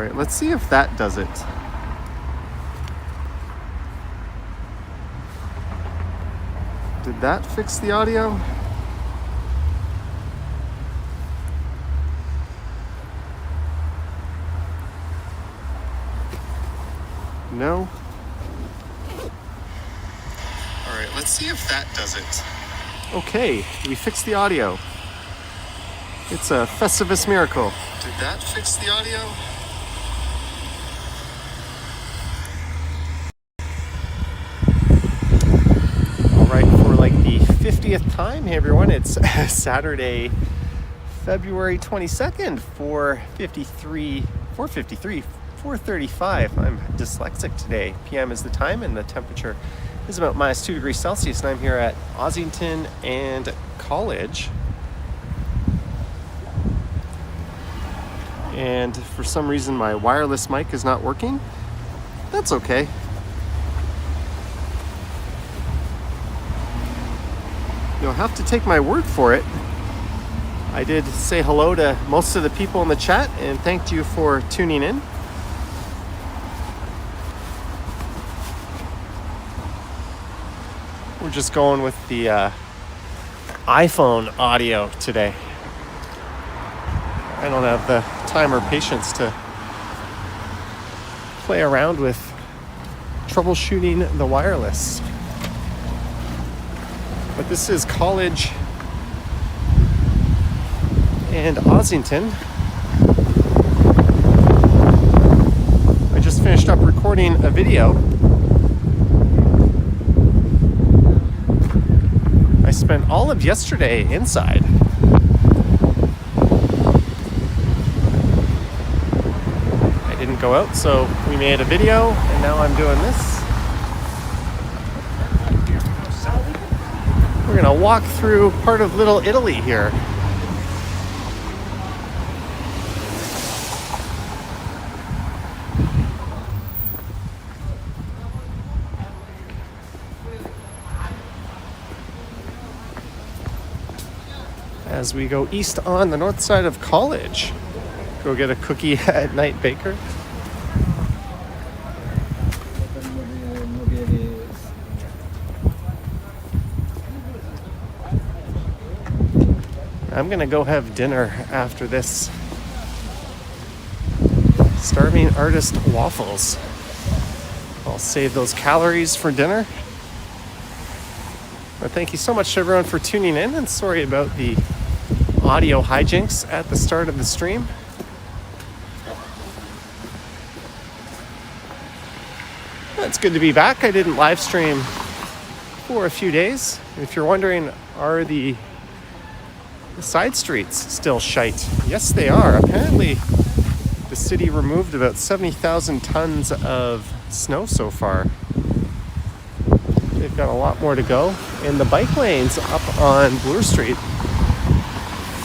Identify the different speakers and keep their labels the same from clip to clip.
Speaker 1: right, let's see if that does it. Did that fix the audio? No? All right, let's see if that does it. Okay, we fixed the audio. It's a Festivus miracle. Did that fix the audio? All right, for like the 50th time, hey everyone, it's Saturday, February 22nd, 4:35. I'm dyslexic today. PM is the time and the temperature is about -2 degrees Celsius, and I'm here at Ossington and College. And for some reason my wireless mic is not working. That's okay. You'll have to take my word for it. I did say hello to most of the people in the chat and thanked you for tuning in. We're just going with the iPhone audio today. I don't have the time or patience to play around with troubleshooting the wireless. But this is College and Ossington. I just finished up recording a video. I spent all of yesterday inside. I didn't go out, so we made a video, and now I'm doing this. We're gonna walk through part of Little Italy here. As we go east on the north side of College. Go get a cookie at Night Baker. I'm gonna go have dinner after this. Starving Artist waffles. I'll save those calories for dinner. But thank you so much to everyone for tuning in, and sorry about the audio hijinks at the start of the stream. It's good to be back. I didn't live stream for a few days. If you're wondering, are the side streets still shite? Yes, they are. Apparently, the city removed about 70,000 tons of snow so far. They've got a lot more to go. And the bike lanes up on Bloor Street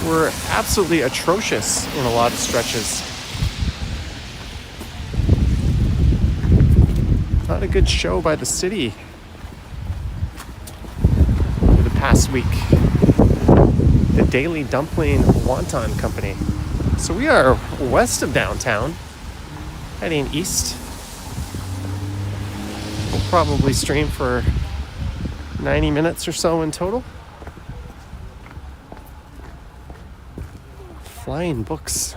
Speaker 1: were absolutely atrocious in a lot of stretches. Not a good show by the city for the past week. The Daily Dumpling Wonton Company. So we are west of downtown, heading east. We'll probably stream for 90 minutes or so in total. Flying books.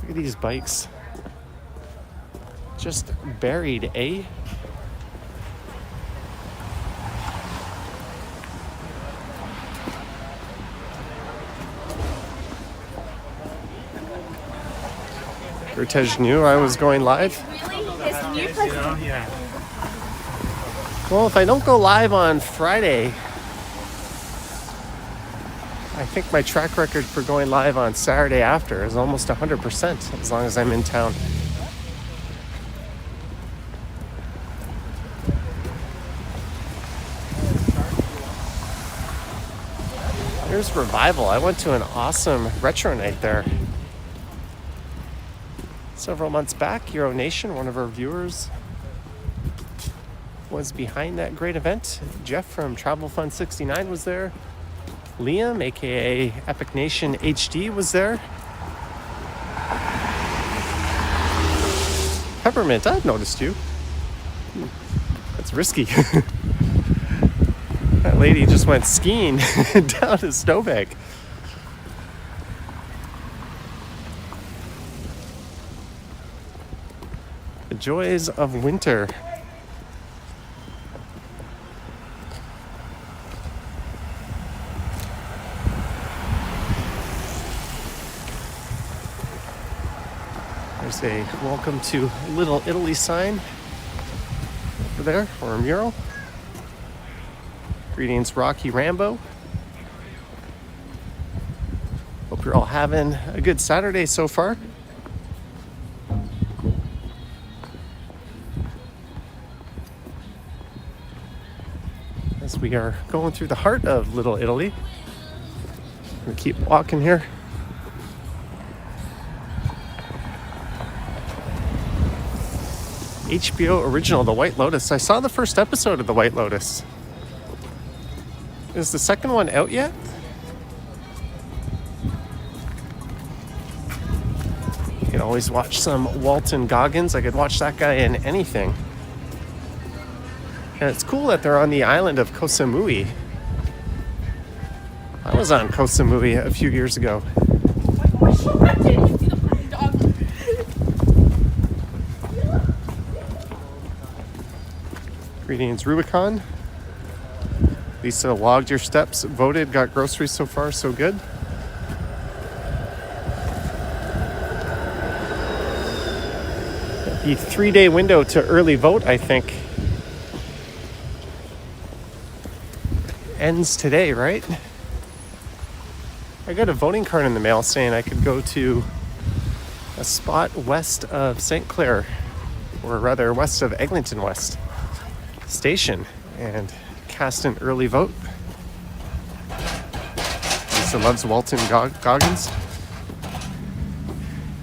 Speaker 1: Look at these bikes. Just buried, eh? Gertej knew I was going live.
Speaker 2: Really? His new president?
Speaker 3: Yeah.
Speaker 1: Well, if I don't go live on Friday, I think my track record for going live on Saturday after is almost 100%, as long as I'm in town. There's Revival. I went to an awesome retro night there several months back. Euro Nation, one of our viewers, was behind that great event. Jeff from Travel Fund 69 was there. Liam, aka Epic Nation HD, was there. Peppermint, I've noticed you. That's risky. That lady just went skiing down a snowbank. The joys of winter. There's a welcome to Little Italy sign over there, or a mural. Greetings, Rocky Rambo. Hope you're all having a good Saturday so far. As we are going through the heart of Little Italy. I'm gonna keep walking here. HBO original, The White Lotus. I saw the first episode of The White Lotus. Is the second one out yet? You can always watch some Walton Goggins. I could watch that guy in anything. And it's cool that they're on the island of Koh Samui. I was on Koh Samui a few years ago. Greetings, Rubicon. Lisa logged your steps, voted, got groceries so far, so good. The 3-day window to early vote, I think, ends today, right? I got a voting card in the mail saying I could go to a spot west of St. Clair, or rather west of Eglinton West Station, and cast an early vote. Lisa loves Walton Goggins.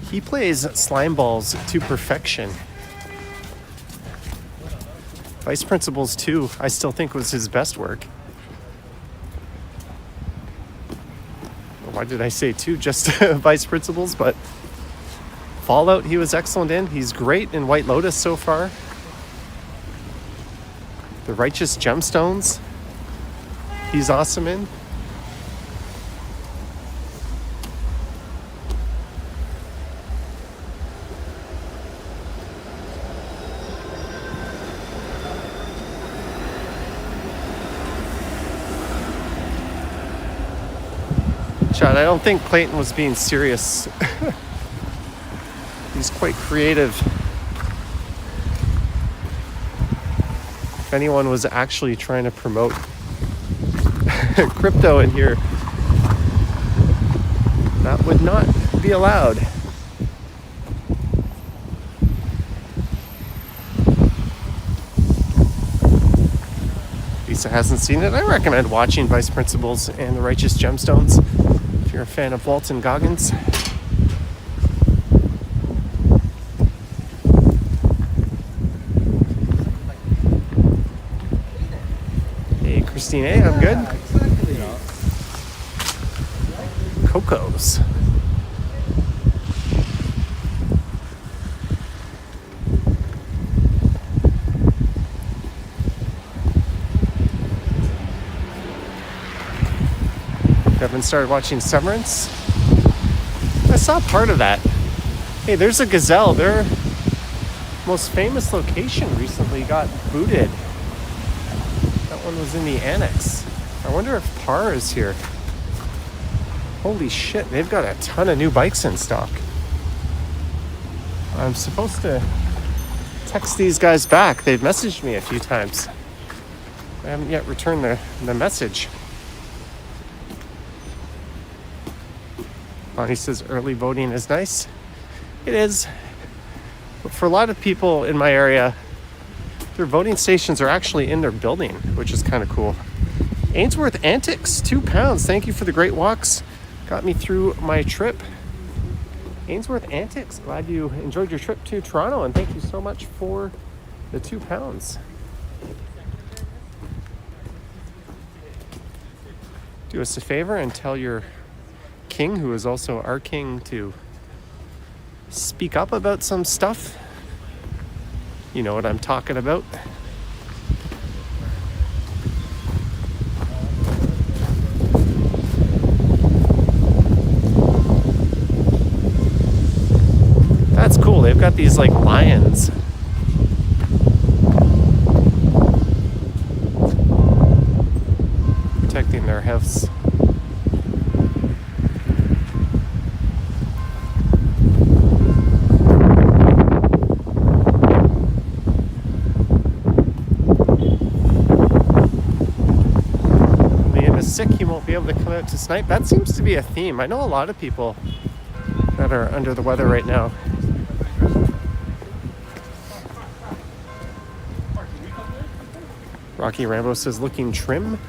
Speaker 1: He plays slime balls to perfection. Vice Principals 2, I still think was his best work. Why did I say 2? Just Vice Principals, but Fallout he was excellent in. He's great in White Lotus so far. The Righteous Gemstones, he's awesome in. Chad, I don't think Clayton was being serious. He's quite creative. If anyone was actually trying to promote crypto in here, that would not be allowed. Lisa hasn't seen it. I recommend watching Vice Principals and the Righteous Gemstones if you're a fan of Walton Goggins. Christine A, I'm good. Coco's. Haven't started watching Severance. I saw part of that. Hey, there's a gazelle. Their most famous location recently got booted. That one was in the annex. I wonder if Par is here. Holy shit, they've got a ton of new bikes in stock. I'm supposed to text these guys back. They've messaged me a few times. I haven't yet returned the message. Bonnie says early voting is nice. It is. But for a lot of people in my area, their voting stations are actually in their building, which is kind of cool. Ainsworth Antics, £2. Thank you for the great walks. Got me through my trip. Ainsworth Antics, glad you enjoyed your trip to Toronto, and thank you so much for the £2. do us a favor and tell your king, who is also our king, to speak up about some stuff. You know what I'm talking about. That's cool. They've got these like lions. Protecting their house. Liam is sick. He won't be able to come out to snipe. That seems to be a theme. I know a lot of people that are under the weather right now. Rocky Rambo says looking trim.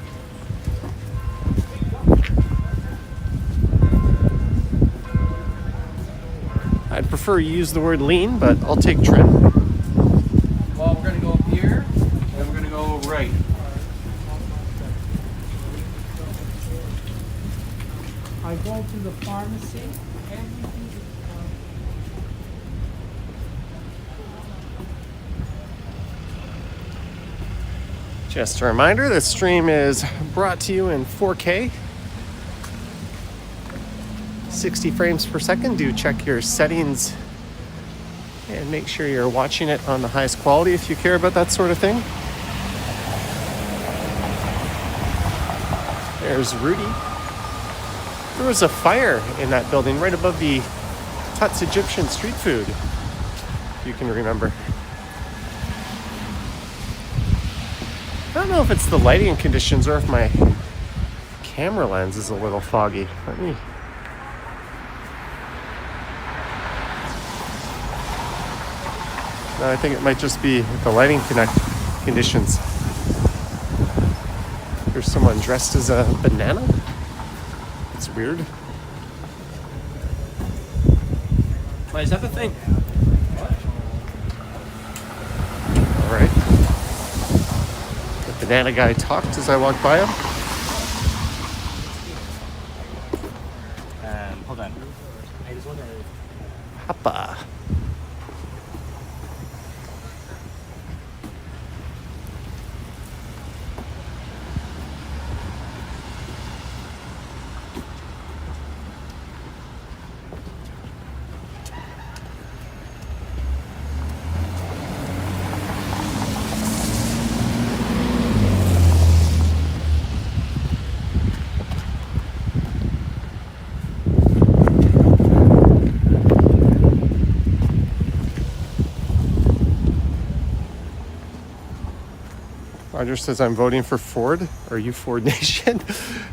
Speaker 1: I'd prefer you use the word lean, but I'll take trim.
Speaker 3: Well, we're going to go up here, and we're going to go right.
Speaker 4: I go to the pharmacy.
Speaker 1: Just a reminder, this stream is brought to you in 4K. 60 frames per second. Do check your settings and make sure you're watching it on the highest quality if you care about that sort of thing. There's Rudy. There was a fire in that building right above the Tut's Egyptian street food, if you can remember. I don't know if it's the lighting conditions or if my camera lens is a little foggy. Let me... No, I think it might just be the lighting conditions. There's someone dressed as a banana. It's weird.
Speaker 3: Wait, is that the thing?
Speaker 1: All right. The banana guy talked as I walked by him.
Speaker 3: Hold on.
Speaker 1: Hoppa. Roger says, I'm voting for Ford. Are you Ford Nation?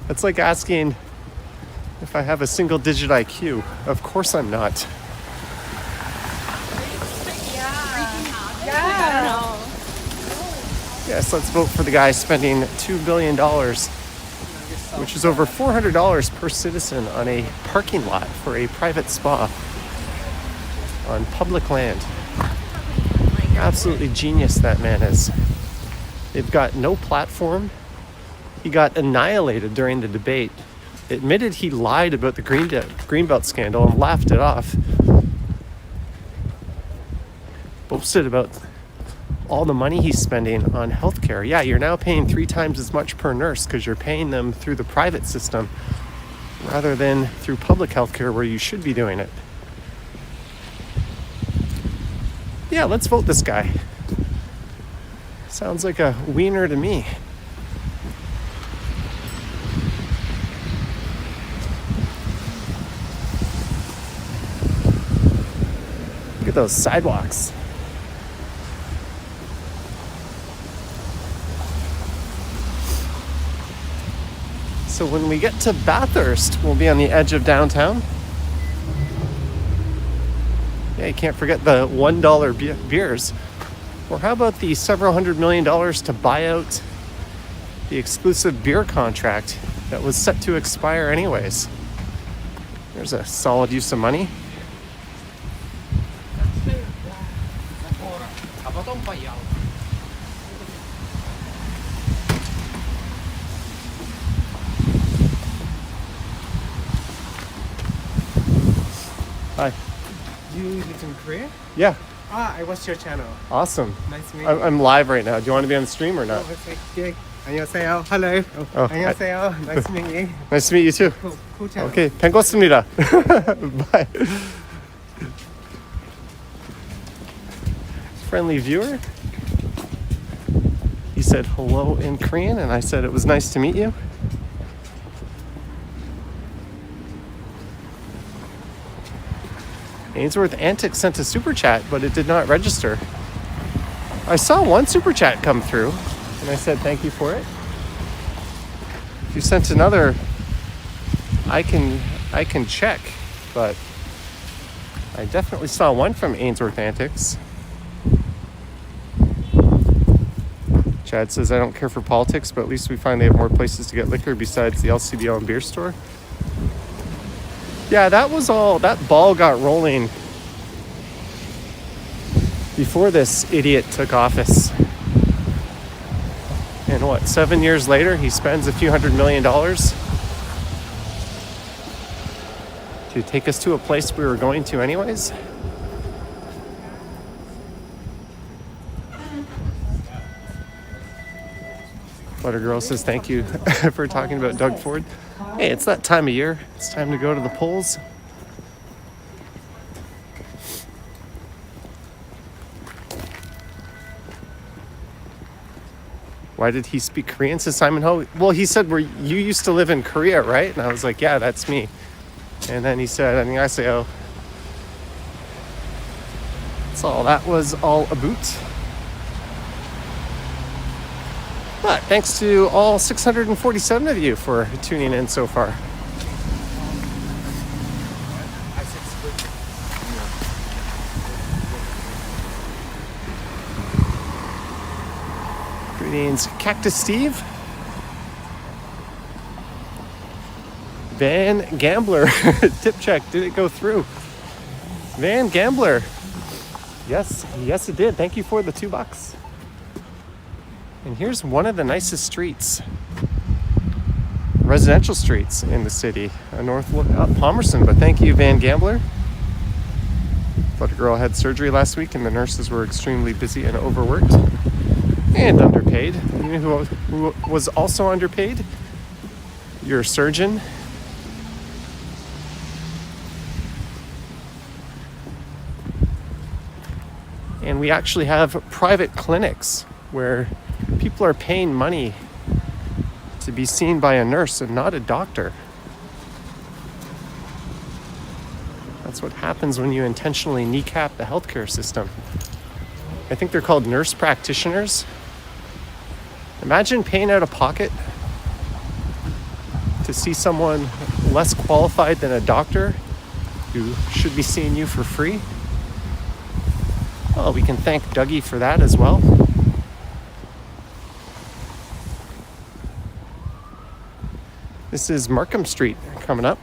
Speaker 1: That's like asking if I have a single digit IQ. Of course I'm not.
Speaker 2: Yeah.
Speaker 1: Yes, let's vote for the guy spending $2 billion, which is over $400 per citizen on a parking lot for a private spa on public land. Absolutely genius that man is. They've got no platform. He got annihilated during the debate. Admitted he lied about the Greenbelt scandal and laughed it off. Boasted about all the money he's spending on healthcare. Yeah, you're now paying 3 times as much per nurse because you're paying them through the private system rather than through public healthcare where you should be doing it. Yeah, let's vote this guy. Sounds like a wiener to me. Look at those sidewalks. So when we get to Bathurst, we'll be on the edge of downtown. Yeah, you can't forget the $1 beers. Or how about the several $100 million to buy out the exclusive beer contract that was set to expire anyways? There's a solid use of money. Hi.
Speaker 5: You live in Korea?
Speaker 1: Yeah,
Speaker 5: I watched your channel.
Speaker 1: awesome.
Speaker 5: Nice to meet you.
Speaker 1: I'm live right now. Do you want to be on the stream or not?
Speaker 5: Okay. 안녕하세요. Hello.
Speaker 1: Oh,
Speaker 5: 안녕하세요. Nice to meet you.
Speaker 1: Nice to meet you too.
Speaker 5: Cool channel.
Speaker 1: Okay, 반갑습니다. Bye. Friendly viewer. He said hello in Korean, and I said it was nice to meet you. Ainsworth Antics sent a super chat, but it did not register. I saw one super chat come through, and I said thank you for it. If you sent another, I can check, but I definitely saw one from Ainsworth Antics. Chad says, I don't care for politics, but at least we find they have more places to get liquor besides the LCBO and beer store. Yeah, that ball got rolling before this idiot took office. And what, 7 years later, he spends a few $100 million to take us to a place we were going to anyways. Buttergirl says thank you for talking about Doug Ford. Hey, it's that time of year. It's time to go to the polls. Why did he speak Korean? Says Simon Ho. Well, he said, you used to live in Korea, right? And I was like, yeah, that's me. And then he said, 안녕하세요. That's all that was all about. But thanks to all 647 of you for tuning in so far. Greetings, Cactus Steve. Van Gambler. Tip check. Did it go through? Van Gambler. Yes, it did. Thank you for the $2. And here's one of the nicest streets, residential streets in the city. A north look up Palmerston, but thank you, Van Gambler. Buttergirl had surgery last week and the nurses were extremely busy and overworked and underpaid. You know who was also underpaid? Your surgeon. And we actually have private clinics where people are paying money to be seen by a nurse and not a doctor. That's what happens when you intentionally kneecap the healthcare system. I think they're called nurse practitioners. Imagine paying out of pocket to see someone less qualified than a doctor who should be seeing you for free. Well, we can thank Dougie for that as well. This is Markham Street coming up.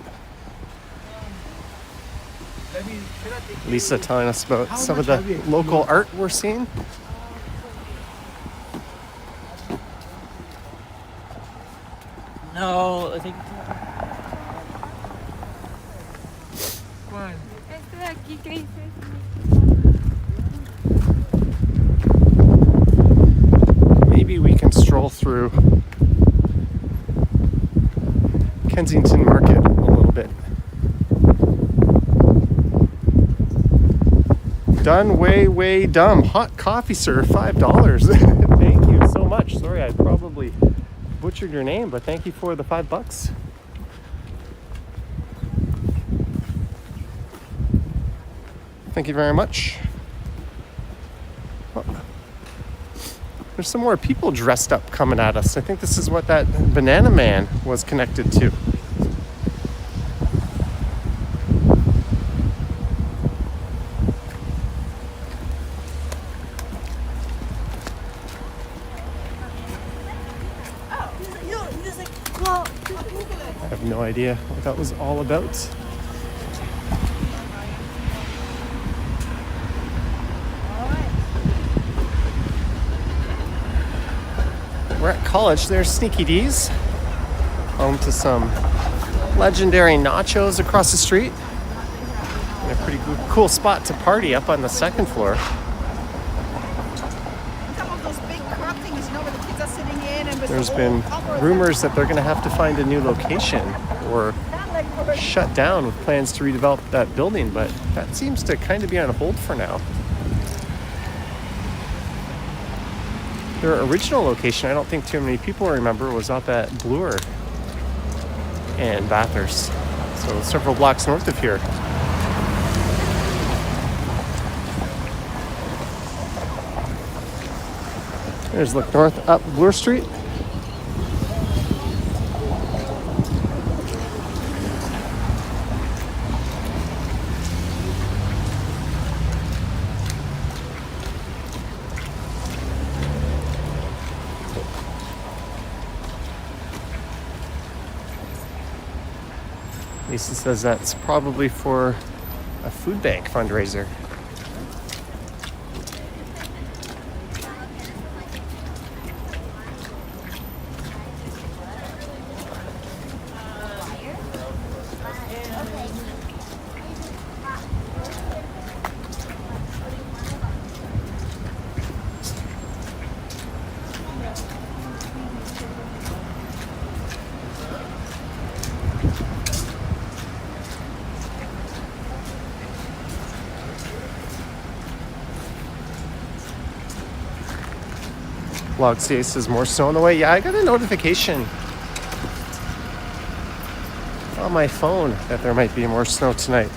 Speaker 1: Lisa telling us about some of the local art we're seeing.
Speaker 3: No, I think.
Speaker 2: Estoy aquí, ¿qué dices?
Speaker 1: Maybe we can stroll through Kensington Market a little bit. Done way dumb. Hot coffee, sir, $5. Thank you so much. Sorry, I probably butchered your name, but thank you for the $5. Thank you very much. Oh. There's some more people dressed up coming at us. I think this is what that banana man was connected to. I have no idea what that was all about. We're at college. There's Sneaky D's. Home to some legendary nachos across the street. a pretty cool spot to party up on the second floor.
Speaker 2: Some of those big crop things, you know, where the kids are sitting in and with
Speaker 1: There's
Speaker 2: the
Speaker 1: been
Speaker 2: whole cover.
Speaker 1: rumors that they're going to have to find a new location or shut down with plans to redevelop that building, but that seems to kind of be on hold for now. Their original location, I don't think too many people remember, was up at Bloor and Bathurst, so several blocks north of here. There's look north up Bloor Street. Lisa says that's probably for a food bank fundraiser. Log CA says more snow on the way. Yeah, I got a notification on my phone that there might be more snow tonight.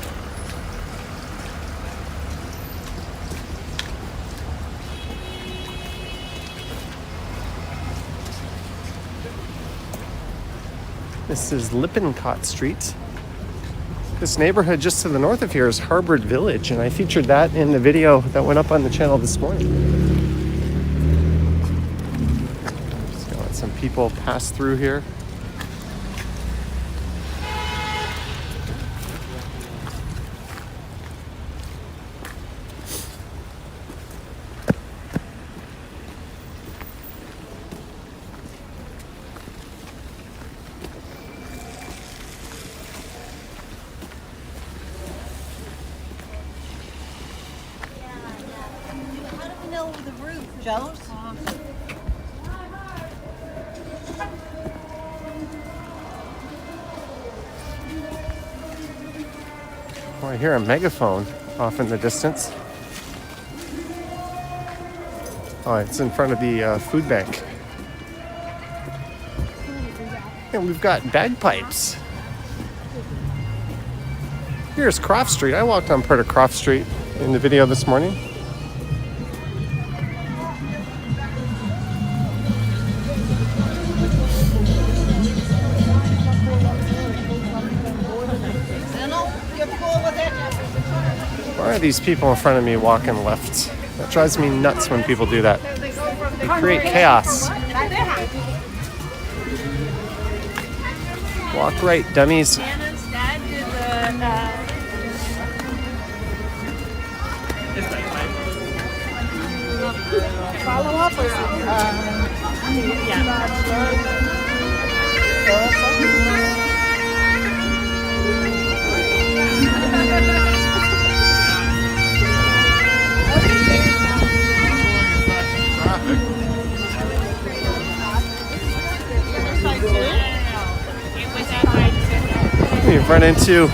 Speaker 1: This is Lippincott Street. This neighborhood just to the north of here is Harvard Village, and I featured that in the video that went up on the channel this morning. Some people pass through here.
Speaker 2: How do we know the roof? Jealous?
Speaker 1: Oh, I hear a megaphone off in the distance. Oh, it's in front of the food bank. And we've got bagpipes. Here's Croft Street. I walked on part of Croft Street in the video this morning. Why are these people in front of me walking left? That drives me nuts when people do that. They create chaos. Walk right, dummies.
Speaker 2: Anna's dad did the follow up or
Speaker 1: We've run into a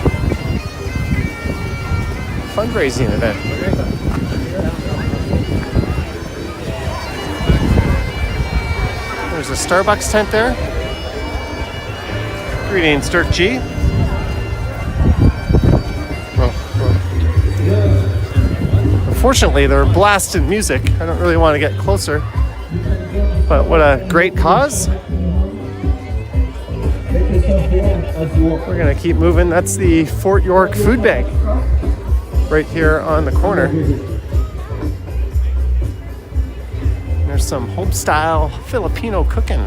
Speaker 1: fundraising event. There's a Starbucks tent there. Greetings, Dirk G. Unfortunately, they're blasting music. I don't really want to get closer. But what a great cause. We're going to keep moving. That's the Fort York Food Bank right here on the corner. There's some home-style Filipino cooking.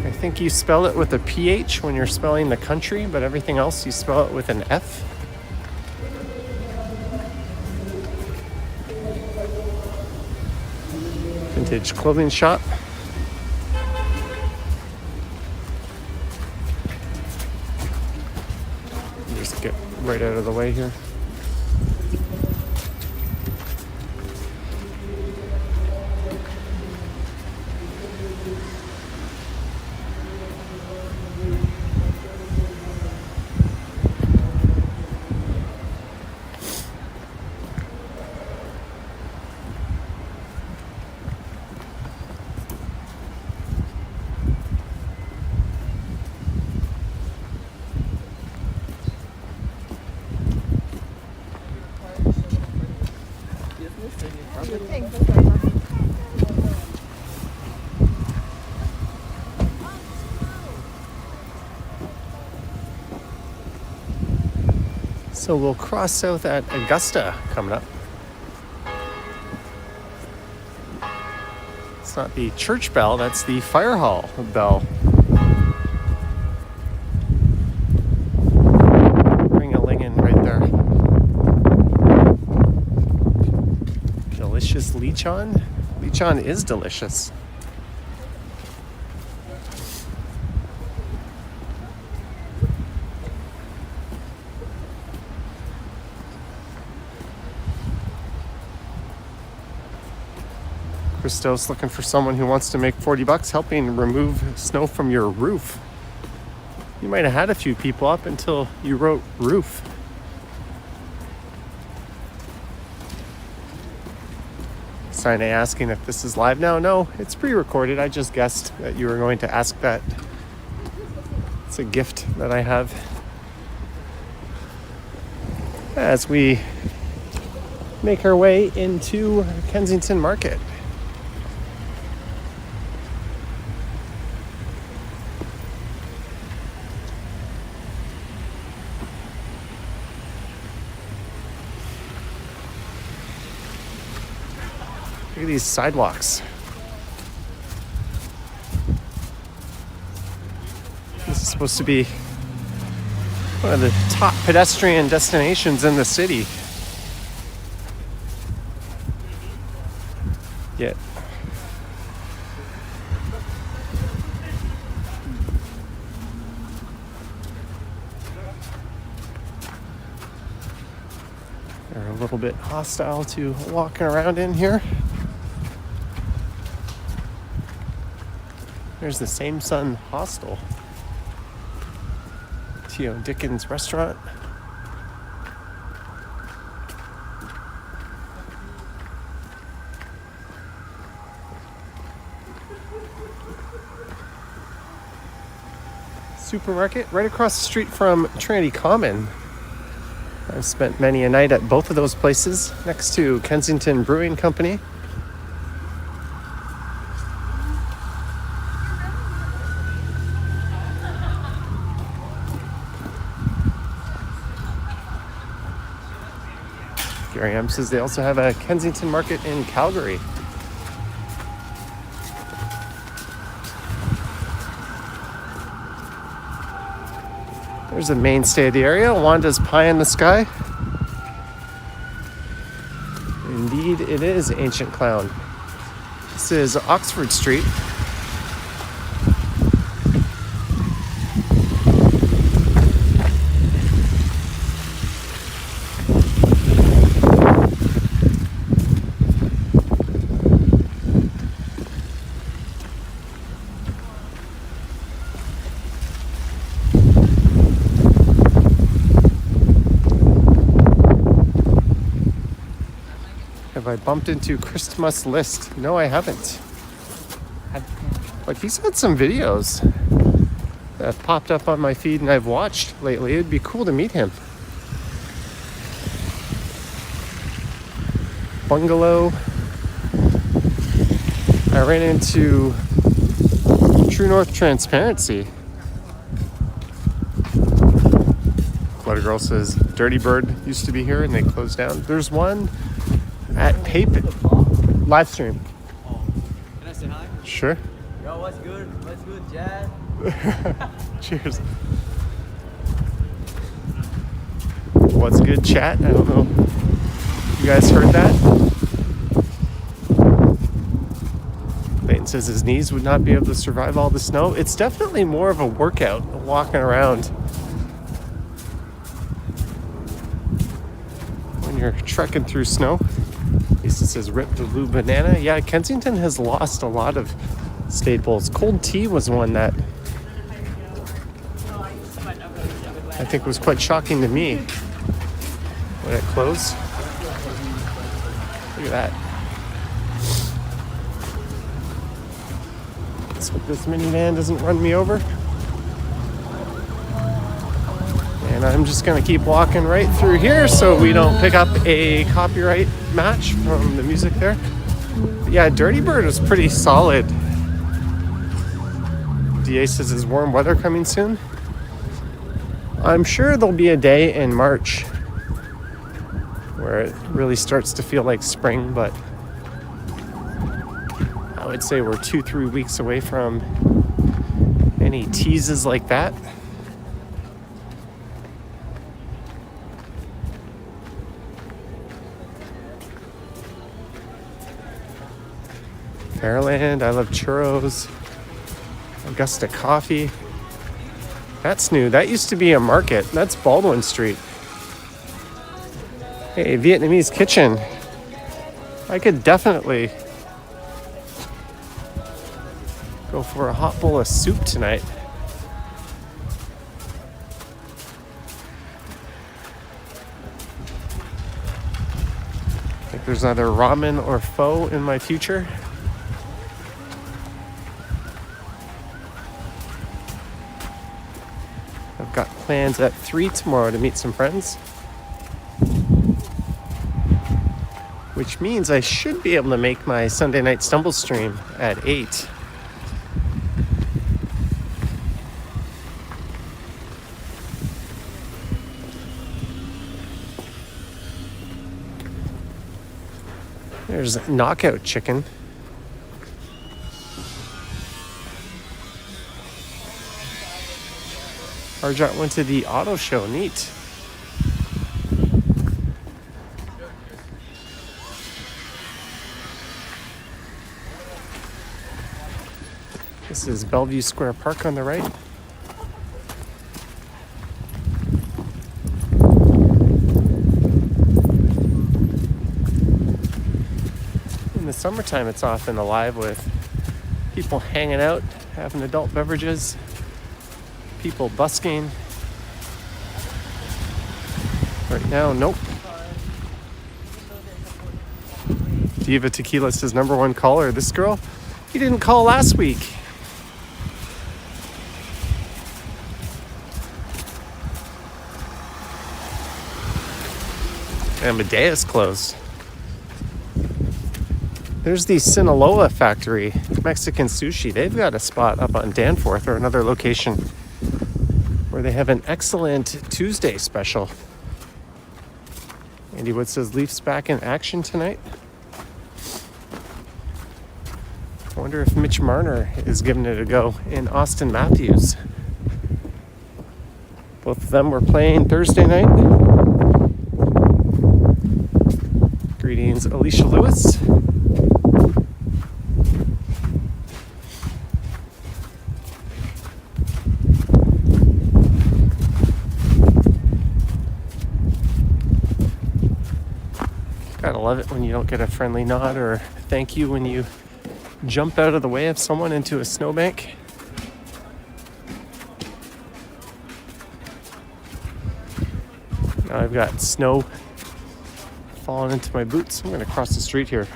Speaker 1: I think you spell it with a PH when you're spelling the country, but everything else you spell it with an F. Vintage clothing shop. right out of the way here. So we'll cross south at Augusta coming up. It's not the church bell, that's the fire hall bell. Ring-a-lingin' right there. Delicious lechon. Lechon is delicious. Christos looking for someone who wants to make $40 helping remove snow from your roof. You might have had a few people up until you wrote roof. Sign A asking if this is live now. No, it's pre-recorded. I just guessed that you were going to ask that. It's a gift that I have. As we make our way into Kensington Market. Look at these sidewalks. This is supposed to be one of the top pedestrian destinations in the city. Yet they're a little bit hostile to walking around in here. There's the Same Sun Hostel. T.O. Dickens restaurant. Supermarket right across the street from Trinity Common. I've spent many a night at both of those places next to Kensington Brewing Company. Gary M says they also have a Kensington Market in Calgary. There's a mainstay of the area, Wanda's Pie in the Sky. Indeed, it is Ancient Clown. This is Oxford Street. Have I bumped into Christmas List? No, I haven't. But he's had some videos that have popped up on my feed and I've watched lately. It'd be cool to meet him. Bungalow. I ran into True North Transparency. Clutter Girl says Dirty Bird used to be here and they closed down. There's one at Pape live stream.
Speaker 3: Oh. Can I say hi?
Speaker 1: Sure.
Speaker 3: Yo, what's good? What's good, Jad?
Speaker 1: Cheers. What's good, chat? I don't know. You guys heard that? Clayton says his knees would not be able to survive all the snow. It's definitely more of a workout walking around. you're trekking through snow. At least it says Rip the Blue Banana. Yeah, Kensington has lost a lot of staples. Cold tea was one that I think was quite shocking to me when it closed. Look at that. Let's hope this minivan doesn't run me over. And I'm just going to keep walking right through here so we don't pick up a copyright match from the music there. But yeah, Dirty Bird was pretty solid. DA says is warm weather coming soon. I'm sure there'll be a day in March where it really starts to feel like spring, but I would say we're 2-3 weeks away from any teases like that. Fairland, I love churros. Augusta Coffee. That's new. That used to be a market. That's Baldwin Street. Hey, Vietnamese Kitchen. I could definitely go for a hot bowl of soup tonight. I think there's either ramen or pho in my future. I've got plans at 3 tomorrow to meet some friends, which means I should be able to make my Sunday night stumble stream at 8. There's Knockout Chicken. Arjot went to the auto show. Neat. This is Bellevue Square Park on the right. In the summertime, it's often alive with people hanging out, having adult beverages, people busking. Right now, nope. Diva Tequila says number one caller. This girl, he didn't call last week. Amadeus closed. There's the Sinaloa factory, Mexican sushi. They've got a spot up on Danforth, or another location, where they have an excellent Tuesday special. Andy Wood says Leafs back in action tonight. I wonder if Mitch Marner is giving it a go in Austin Matthews. Both of them were playing Thursday night. Greetings, Alicia Lewis. Gotta love it when you don't get a friendly nod or thank you when you jump out of the way of someone into a snowbank. Now I've got snow falling into my boots. I'm gonna cross the street here.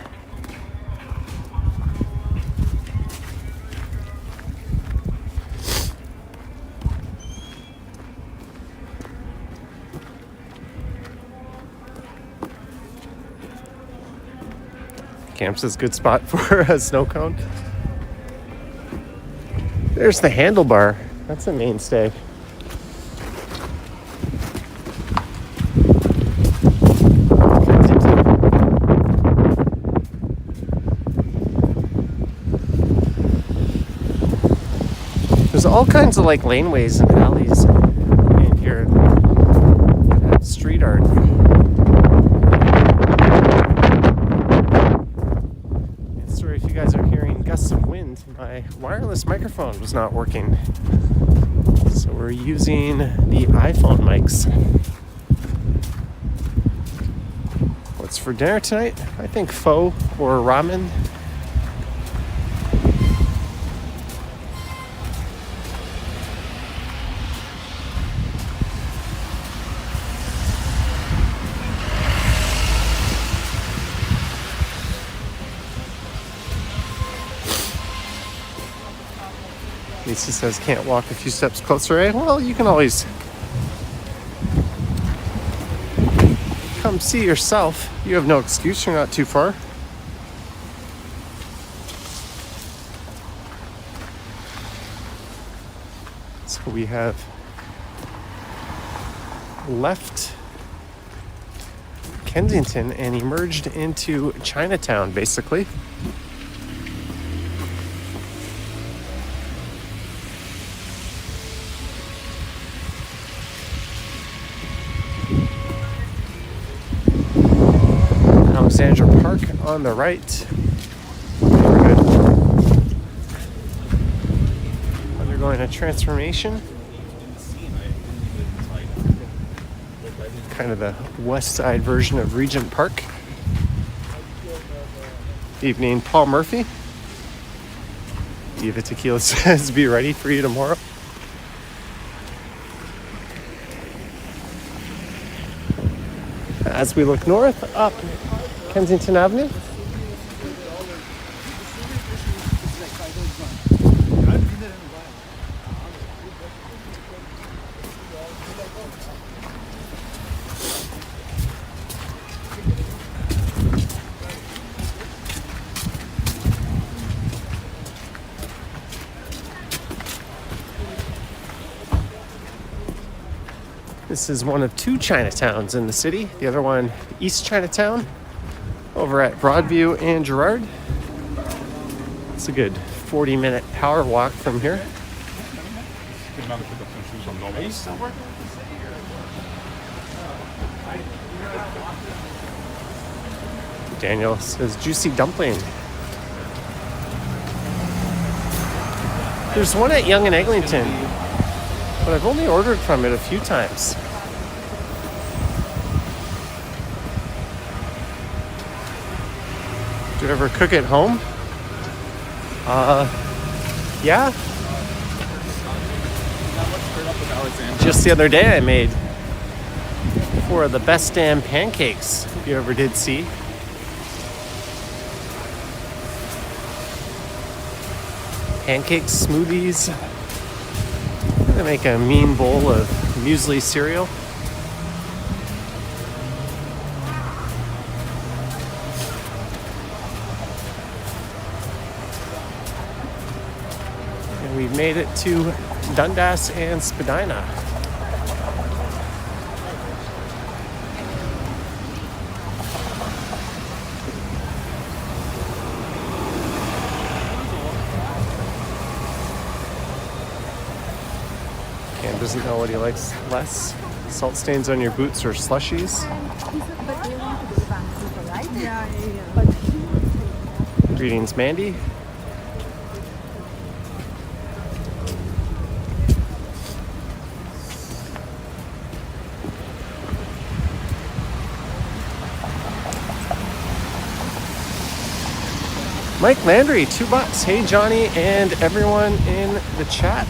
Speaker 1: Camp's is a good spot for a snow cone. There's the handlebar. That's a mainstay. There's all kinds of like laneways and alleys in here that have street art. Sorry if you guys are hearing gusts of wind. My wireless microphone was not working, so we're using the iPhone mics. for dinner tonight? I think pho or ramen. Lisa says can't walk a few steps closer. Eh? Well, you can always come see yourself. You have no excuse. You're not too far. So we have left Kensington and emerged into Chinatown, basically. Alexandra Park on the right. We're good. Undergoing a transformation. Kind of the west side version of Regent Park. Evening, Paul Murphy. Eva Tequila says, be ready for you tomorrow. As we look north, up Kensington Avenue. This is one of two Chinatowns in the city. The other one, East Chinatown, over at Broadview and Girard. It's a good 40-minute power walk from here. Daniel says juicy dumpling. There's one at Yonge and Eglinton, but I've only ordered from it a few times. Do you ever cook at home? Yeah. Just the other day I made 4 of the best damn pancakes, if you ever did see. Pancakes, smoothies. I'm gonna make a mean bowl of muesli cereal. And we've made it to Dundas and Spadina. Cam doesn't know what he likes less. Salt stains on your boots or slushies. Greetings, Mandy. Mike Landry, $2. Hey, Johnny, and everyone in the chat.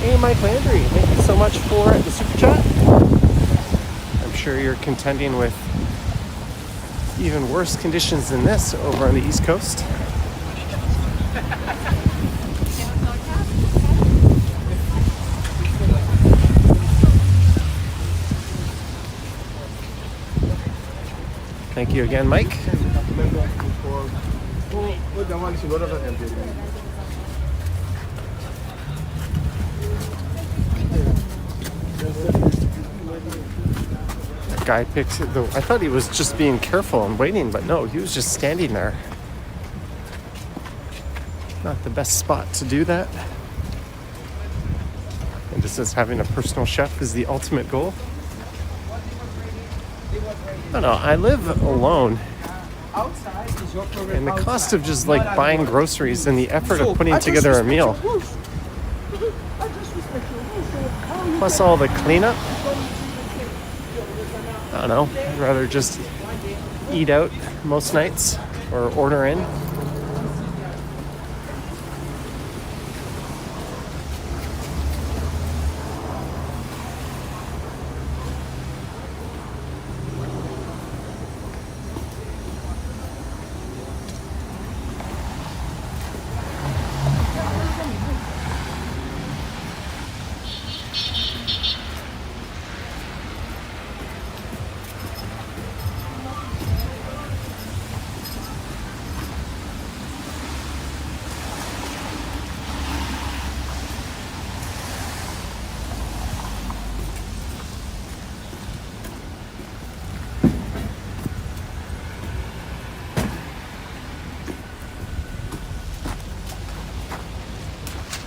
Speaker 1: Hey, Mike Landry, thank you so much for the super chat. I'm sure you're contending with even worse conditions than this over on the East Coast. Thank you again, Mike. That guy picked the. I thought he was just being careful and waiting, but no, he was just standing there. Not the best spot to do that. And just as having a personal chef is the ultimate goal. I don't know, I live alone. And the cost of just like buying groceries and the effort of putting together a meal, plus all the cleanup, I don't know, I'd rather just eat out most nights or order in.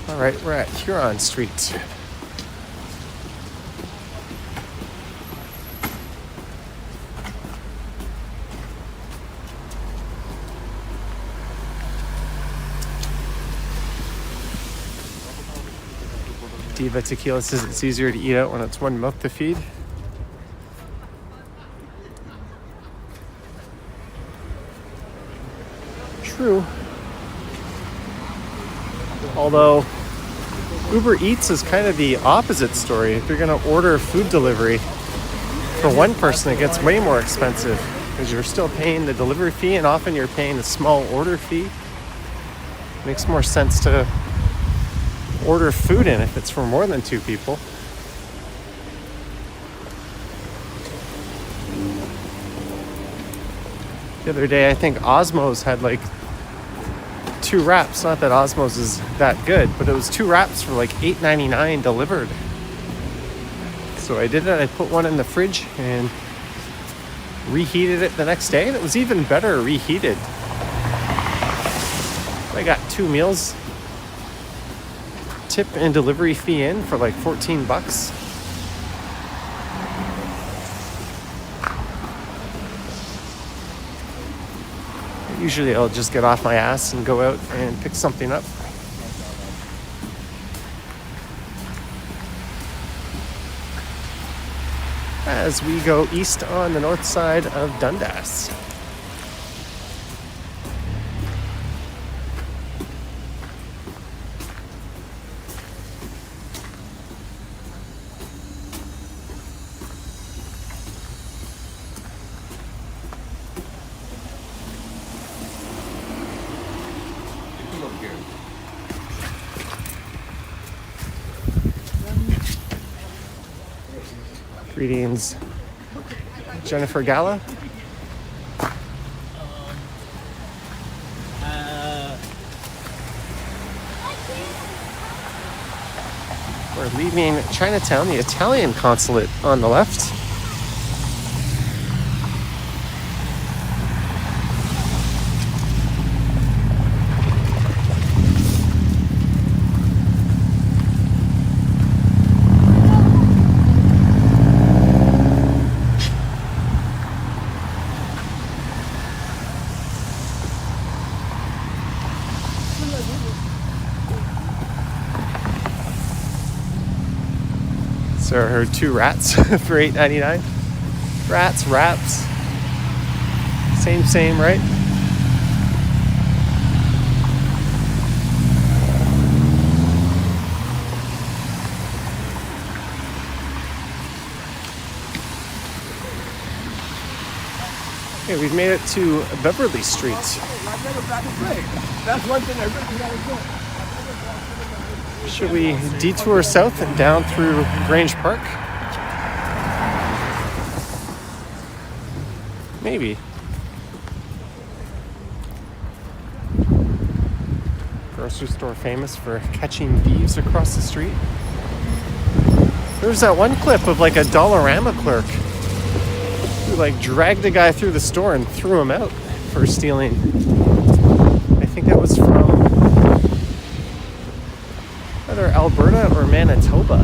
Speaker 1: All right, we're at Huron Street. Diva Tequila says it's easier to eat out when it's one mouth to feed. True. Although Uber Eats is kind of the opposite story. If you're going to order food delivery for one person, it gets way more expensive because you're still paying the delivery fee and often you're paying a small order fee. It makes more sense to order food in if it's for more than 2 people. The other day, I think Osmos had like 2 wraps. Not that Osmos is that good, but it was 2 wraps for like $8.99 delivered. So I did it. I put one in the fridge and reheated it the next day, and it was even better reheated. I got 2 meals, tip and delivery fee in for like $14. Usually I'll just get off my ass and go out and pick something up. As we go east on the north side of Dundas. Greetings, Jennifer Gala. We're leaving Chinatown, the Italian consulate on the left. So I heard 2 rats for $8.99. Rats, wraps. Same, right? Okay, we've made it to Beverly Street.
Speaker 3: That's one thing I really want to do.
Speaker 1: Should we detour south and down through Grange Park? Maybe. Grocery store famous for catching thieves across the street. There's that one clip of like a Dollarama clerk who like dragged a guy through the store and threw him out for stealing. I think that was from either Alberta or Manitoba.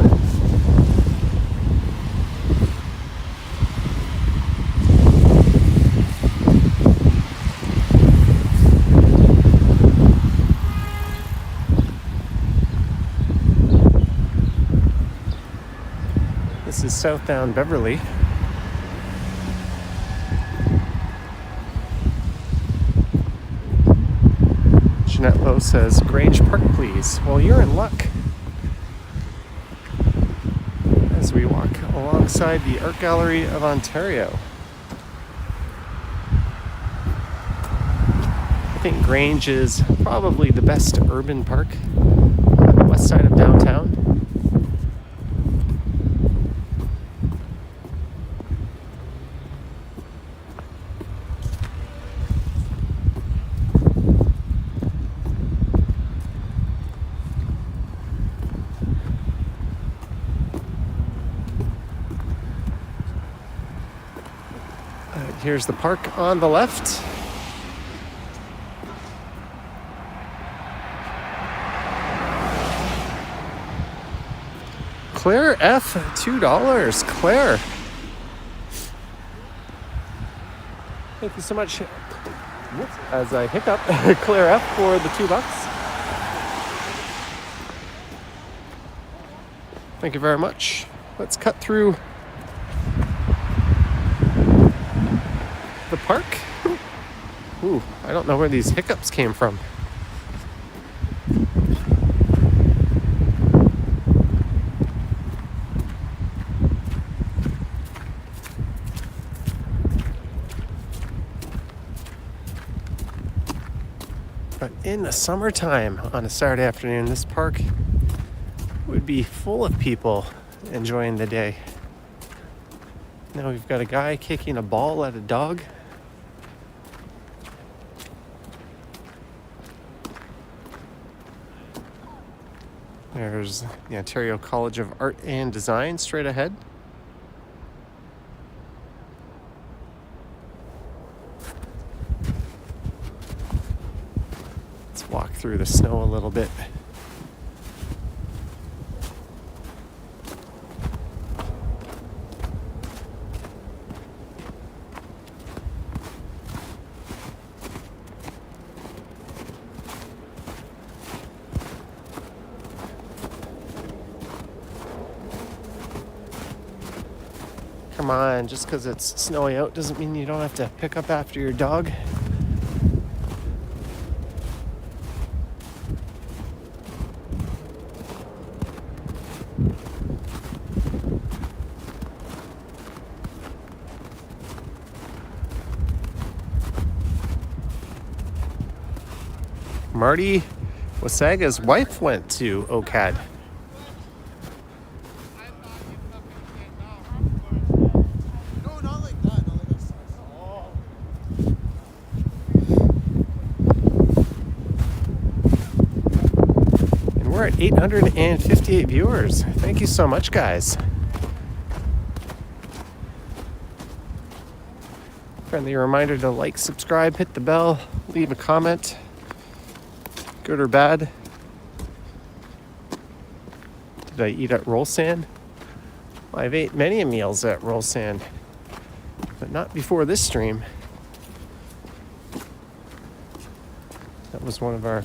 Speaker 1: This is southbound Beverly. internet though says Grange Park, please. Well, you're in luck. As we walk alongside the Art Gallery of Ontario. I think Grange is probably the best urban park on the west side of downtown. Here's the park on the left. Claire F, $2. Claire. Thank you so much. As I hiccup, Claire F for the $2. Thank you very much. Let's cut through the park. Ooh, I don't know where these hiccups came from. But in the summertime on a Saturday afternoon, this park would be full of people enjoying the day. Now we've got a guy kicking a ball at a dog. There's the Ontario College of Art and Design straight ahead. Let's walk through the snow a little bit. Come on, just because it's snowy out doesn't mean you don't have to pick up after your dog. Marty Wasaga's wife went to OCAD. We're at 858 viewers. Thank you so much, guys. Friendly reminder to like, subscribe, hit the bell, leave a comment, good or bad. Did I eat at Roll Sand? Well, I've ate many meals at Roll Sand, but not before this stream. That was one of our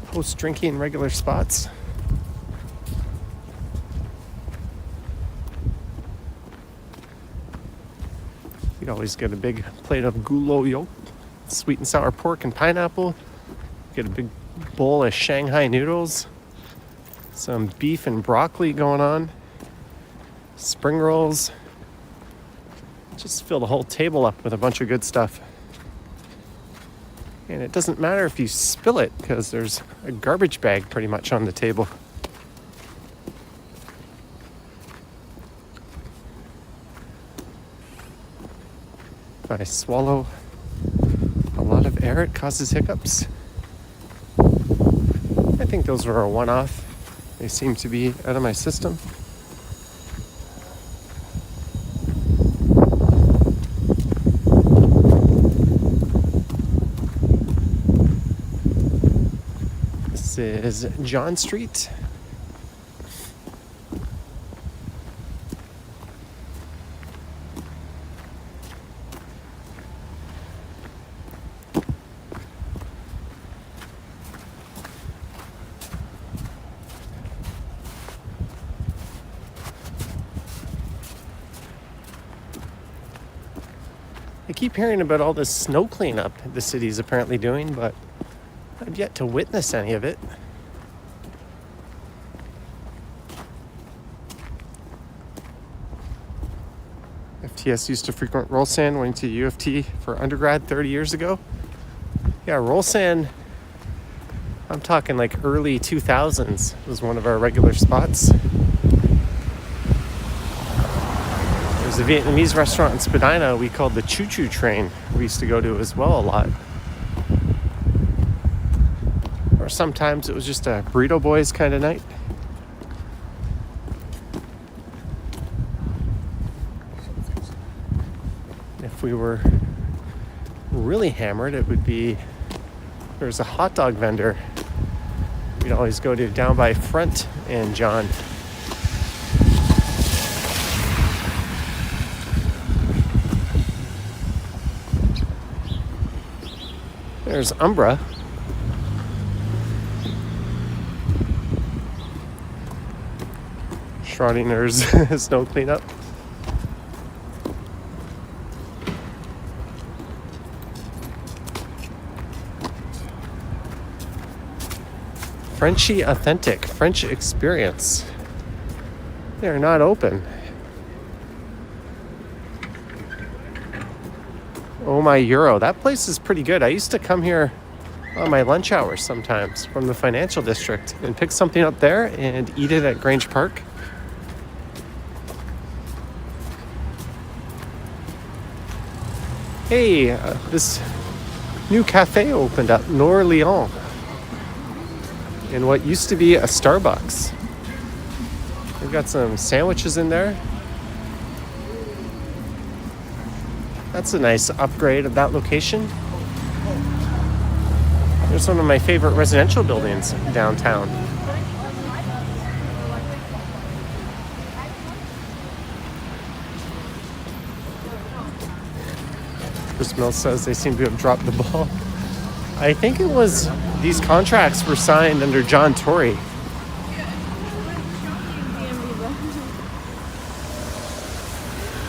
Speaker 1: post-drinking regular spots. We'd always get a big plate of goulot yolk, sweet and sour pork and pineapple. Get a big bowl of Shanghai noodles, some beef and broccoli going on, spring rolls. Just fill the whole table up with a bunch of good stuff. And it doesn't matter if you spill it because there's a garbage bag pretty much on the table. If I swallow a lot of air, it causes hiccups. I think those were a one-off. They seem to be out of my system. This is John Street. I keep hearing about all this snow cleanup the city's apparently doing, but I've yet to witness any of it. FTS used to frequent Rolsan, went to U of T for undergrad 30 years ago. Yeah, Rolsan, I'm talking like early 2000s, was one of our regular spots. There's a Vietnamese restaurant in Spadina we called the Choo Choo Train. We used to go to as well a lot. Or sometimes it was just a Burrito Boys kind of night. If we were really hammered, it would be, there's a hot dog vendor we'd always go to down by Front and John. There's Umbra. Schrodinger's snow cleanup. Frenchy Authentic, French Experience. They're not open. Oh my Euro, that place is pretty good. I used to come here on my lunch hours sometimes from the financial district and pick something up there and eat it at Grange Park. Hey, this new cafe opened up, Nord Lyon, in what used to be a Starbucks. They've got some sandwiches in there. That's a nice upgrade of that location. There's one of my favorite residential buildings downtown. Chris Mills says they seem to have dropped the ball. I think it was, these contracts were signed under John Tory.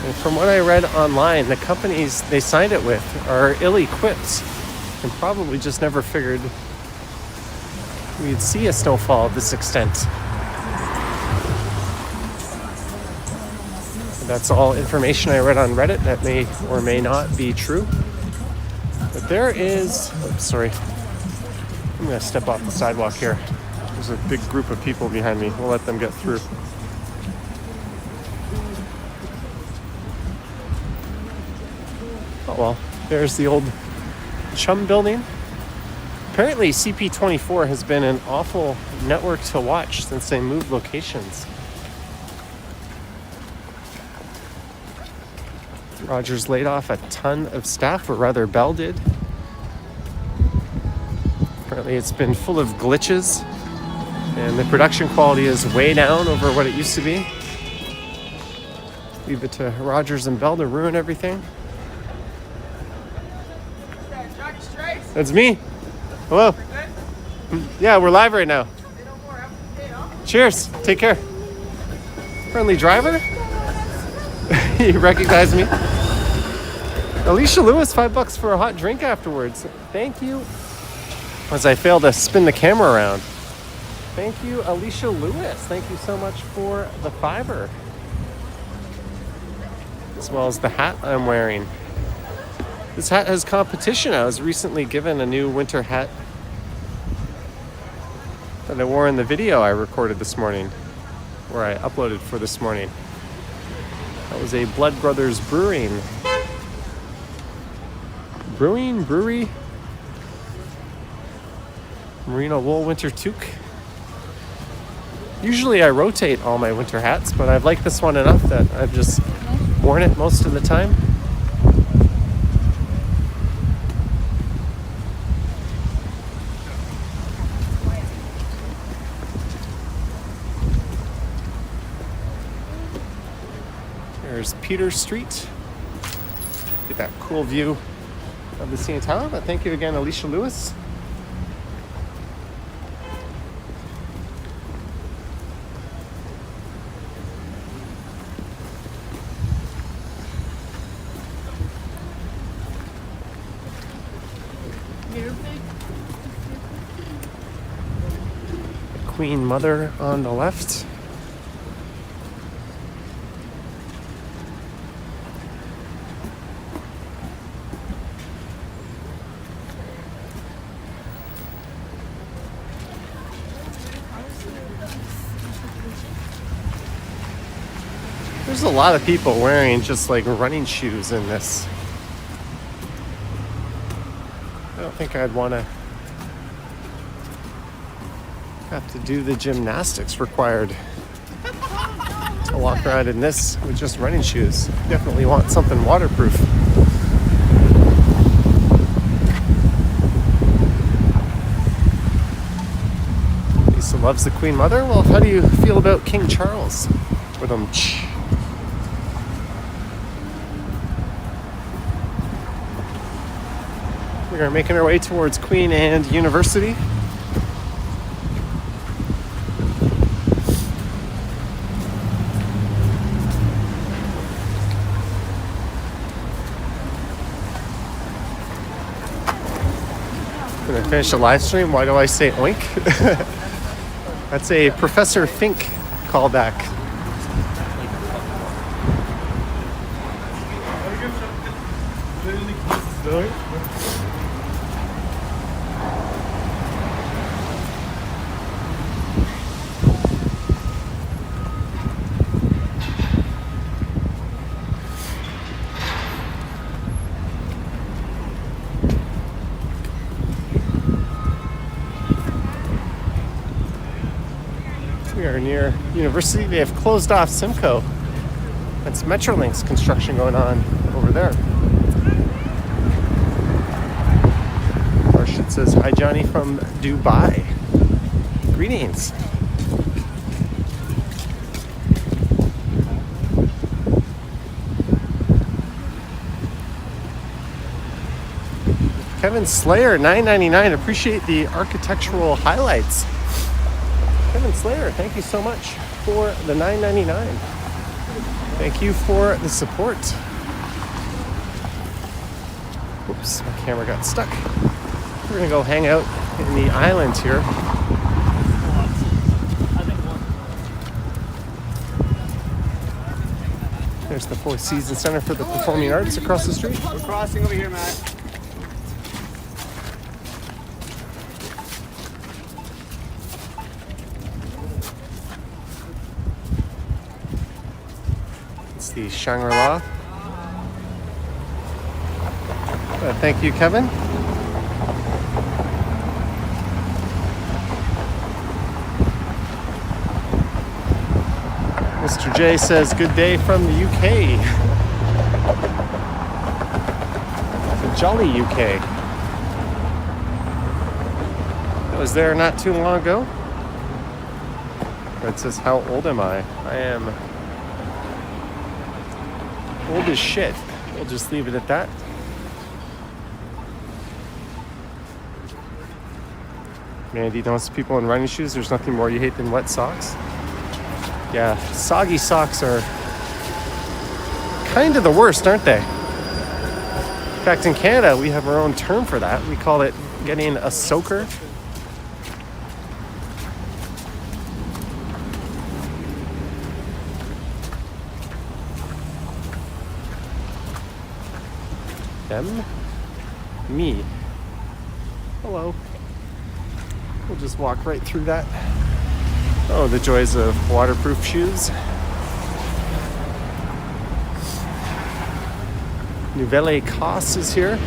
Speaker 1: And from what I read online, the companies they signed it with are ill-equipped and probably just never figured we'd see a snowfall of this extent. That's all information I read on Reddit that may or may not be true. But there is, oops, sorry, I'm gonna step off the sidewalk here. There's a big group of people behind me. We'll let them get through. Oh well, there's the old Chum building. Apparently CP24 has been an awful network to watch since they moved locations. Rogers laid off a ton of staff, or rather Bell did. Apparently it's been full of glitches and the production quality is way down over what it used to be. Leave it to Rogers and Bell to ruin everything. That's me. Hello. Yeah, we're live right now. Cheers. Take care. Friendly driver? You recognize me? Alicia Lewis, $5 for a hot drink afterwards. Thank you. As I fail to spin the camera around. Thank you, Alicia Lewis. Thank you so much for the $5. As well as the hat I'm wearing. This hat has competition. I was recently given a new winter hat that I wore in the video I recorded this morning, or I uploaded for this morning. That was a Blood Brothers Brewery. Merino wool winter toque. Usually I rotate all my winter hats, but I've liked this one enough that I've just worn it most of the time. There's Peter Street. Get that cool view of the Chinatown. But thank you again, Alicia Lewis. Queen Mother on the left. There's a lot of people wearing just like running shoes in this. I don't think I'd want to have to do the gymnastics required to walk around in this with just running shoes. Definitely want something waterproof. Lisa loves the Queen Mother. Well, how do you feel about King Charles? With him. We are making our way towards Queen Anne University. Gonna finish the live stream. Why do I say oink? That's a Professor Fink callback. We are near University. They have closed off Simcoe. That's Metrolinx construction going on over there. It says, hi Johnny from Dubai. Greetings. Kevin Slayer, $9.99. Appreciate the architectural highlights. Kevin Slayer, thank you so much for the $9.99. Thank you for the support. Oops, my camera got stuck. We're gonna go hang out in the island here. There's the Four Seasons Center for the Performing Arts across the street.
Speaker 5: We're crossing over here, Matt.
Speaker 1: It's the Shangri-La. Thank you, Kevin. Mr. J says, good day from the UK. The jolly UK. I was there not too long ago. It says, how old am I? I am old as shit. We'll just leave it at that. Mandy knows people in running shoes. There's nothing more you hate than wet socks. Yeah, soggy socks are kind of the worst, aren't they? In fact, in Canada, we have our own term for that. We call it getting a soaker. Them, me. Hello. We'll just walk right through that. Oh, the joys of waterproof shoes. Nouvelle Écosse is here.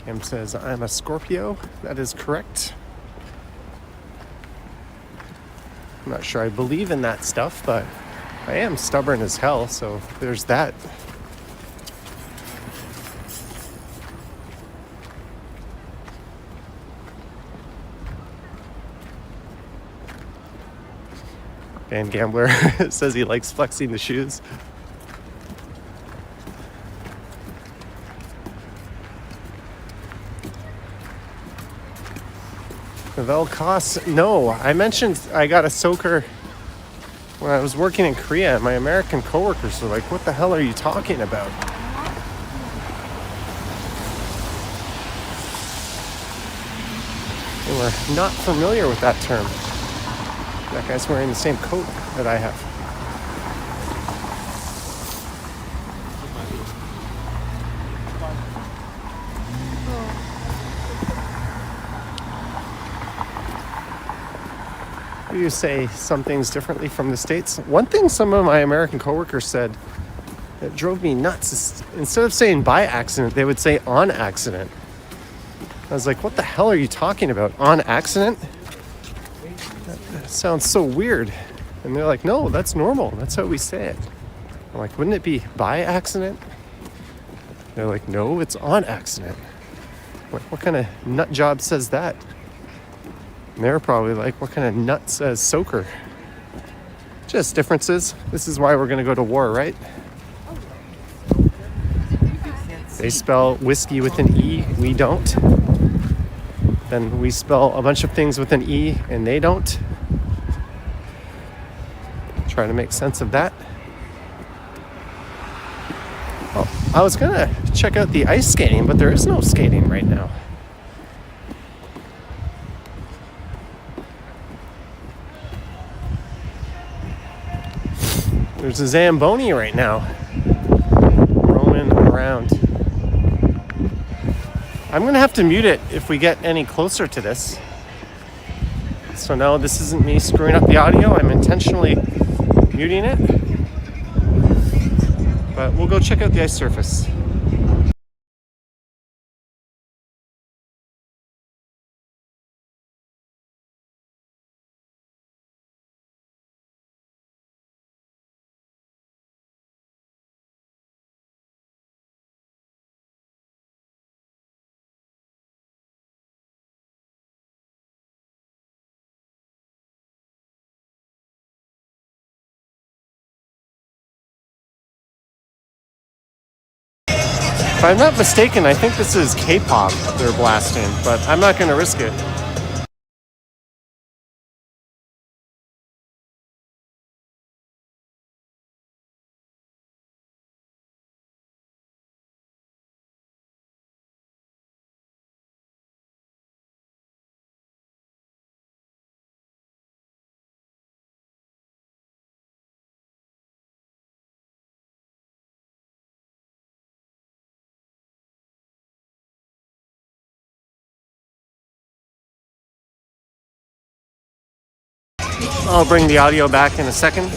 Speaker 1: Cam says, I'm a Scorpio. That is correct. I'm not sure I believe in that stuff, but I am stubborn as hell, so there's that. Van Gambler says he likes flexing the shoes. Vel costs, no. I mentioned I got a soaker when I was working in Korea, and my American coworkers were like, what the hell are you talking about? They were not familiar with that term. That guy's wearing the same coat that I have. You say some things differently from the States. One thing some of my American coworkers said that drove me nuts is instead of saying by accident, they would say on accident. I was like, what the hell are you talking about? On accident? That sounds so weird. And they're like, no, that's normal. That's how we say it. I'm like, wouldn't it be by accident? They're like, no, it's on accident. What kind of nut job says that? And they're probably like, what kind of nut says soaker? Just differences. This is why we're going to go to war, right? They spell whiskey with an E, we don't. Then we spell a bunch of things with an E and they don't. Try to make sense of that. Oh, I was going to check out the ice skating, but there is no skating right now. There's a Zamboni right now roaming around. I'm going to have to mute it if we get any closer to this. So no, this isn't me screwing up the audio. I'm intentionally muting it. But we'll go check out the ice surface. If I'm not mistaken, I think this is K-pop they're blasting, but I'm not going to risk it. I'll bring the audio back in a second.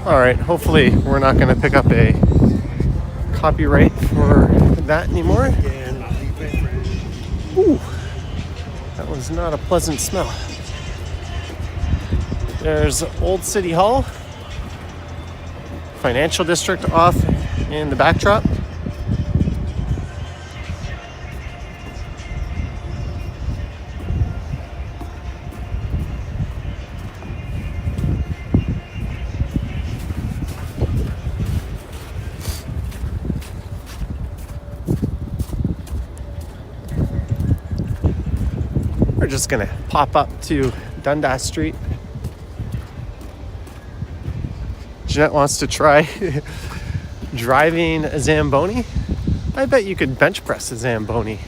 Speaker 1: All right, hopefully we're not going to pick up a copyright for that anymore. Ooh, that was not a pleasant smell. There's Old City Hall, financial district off in the backdrop. We're just gonna pop up to Dundas Street. Jeanette wants to try driving a Zamboni. I bet you could bench press a Zamboni.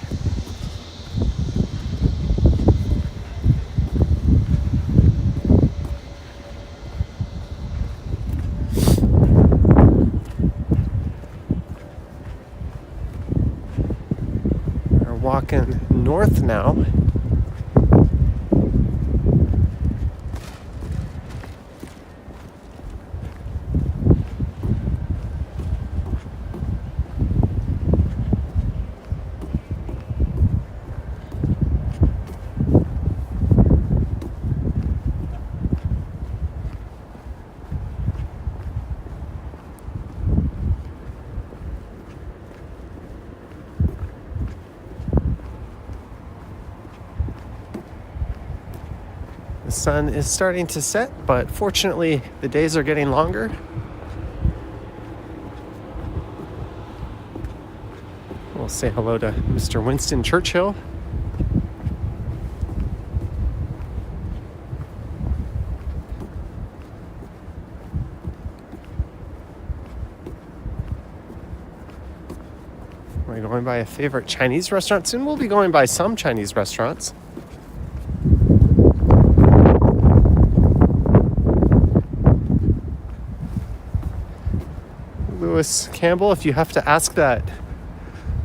Speaker 1: We're walking north now. The sun is starting to set, but fortunately the days are getting longer. We'll say hello to Mr. Winston Churchill. We're going by a favorite Chinese restaurant. Soon we'll be going by some Chinese restaurants. Lewis Campbell, if you have to ask that,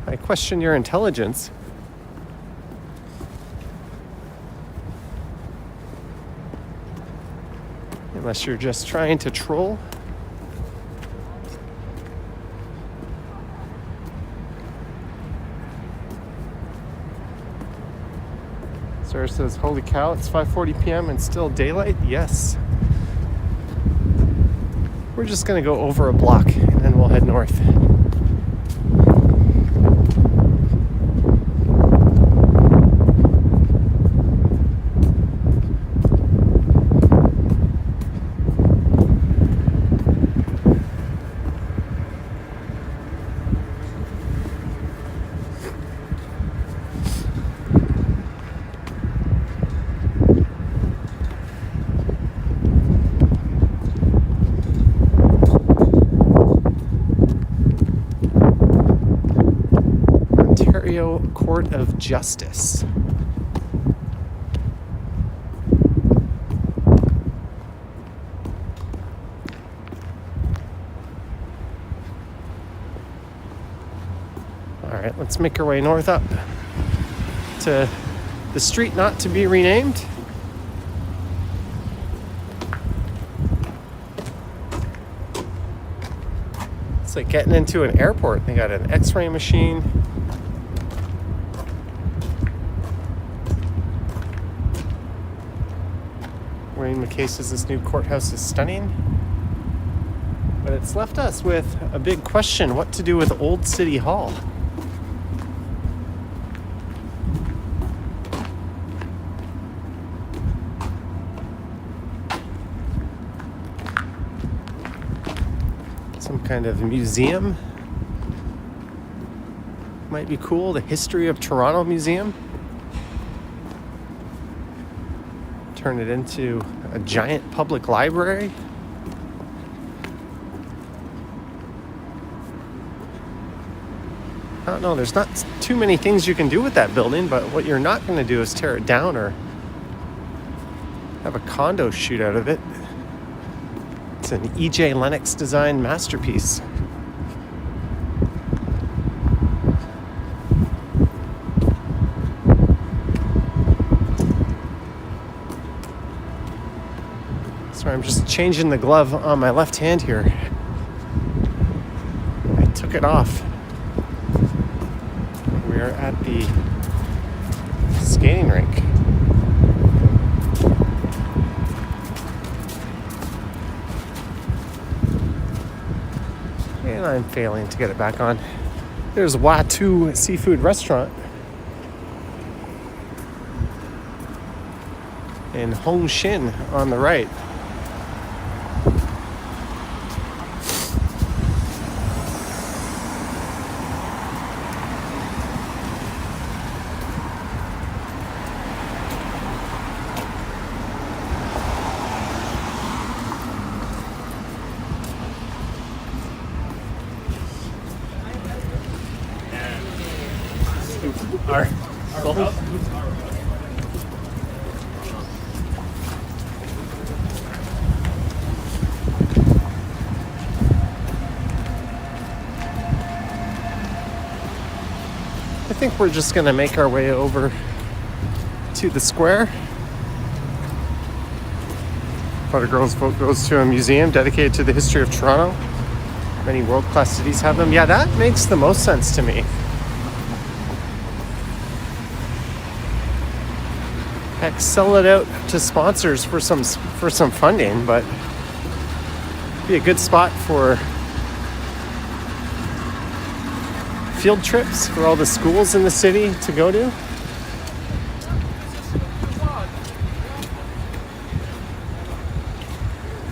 Speaker 1: I question your intelligence. Unless you're just trying to troll. Sarah says, holy cow, it's 5:40 p.m. and still daylight? Yes. We're just going to go over a block and then we'll head north. Court of Justice. All right, let's make our way north up to the street not to be renamed. It's like getting into an airport. They got an X-ray machine. Wayne McKay says this new courthouse is stunning. But it's left us with a big question: what to do with Old City Hall? Some kind of museum might be cool. The History of Toronto Museum. Turn it into a giant public library. I don't know, there's not too many things you can do with that building, but what you're not going to do is tear it down or have a condo shoot out of it. It's an E.J. Lennox designed masterpiece. Sorry, I'm just changing the glove on my left hand here. I took it off. We're at the skating rink. And I'm failing to get it back on. There's Watu Seafood Restaurant in Hong Shin on the right. Our goal. I think we're just going to make our way over to the square. But a girl's vote goes to a museum dedicated to the history of Toronto. Many world-class cities have them. Yeah, that makes the most sense to me. Heck, sell it out to sponsors for some funding, but be a good spot for field trips for all the schools in the city to go to.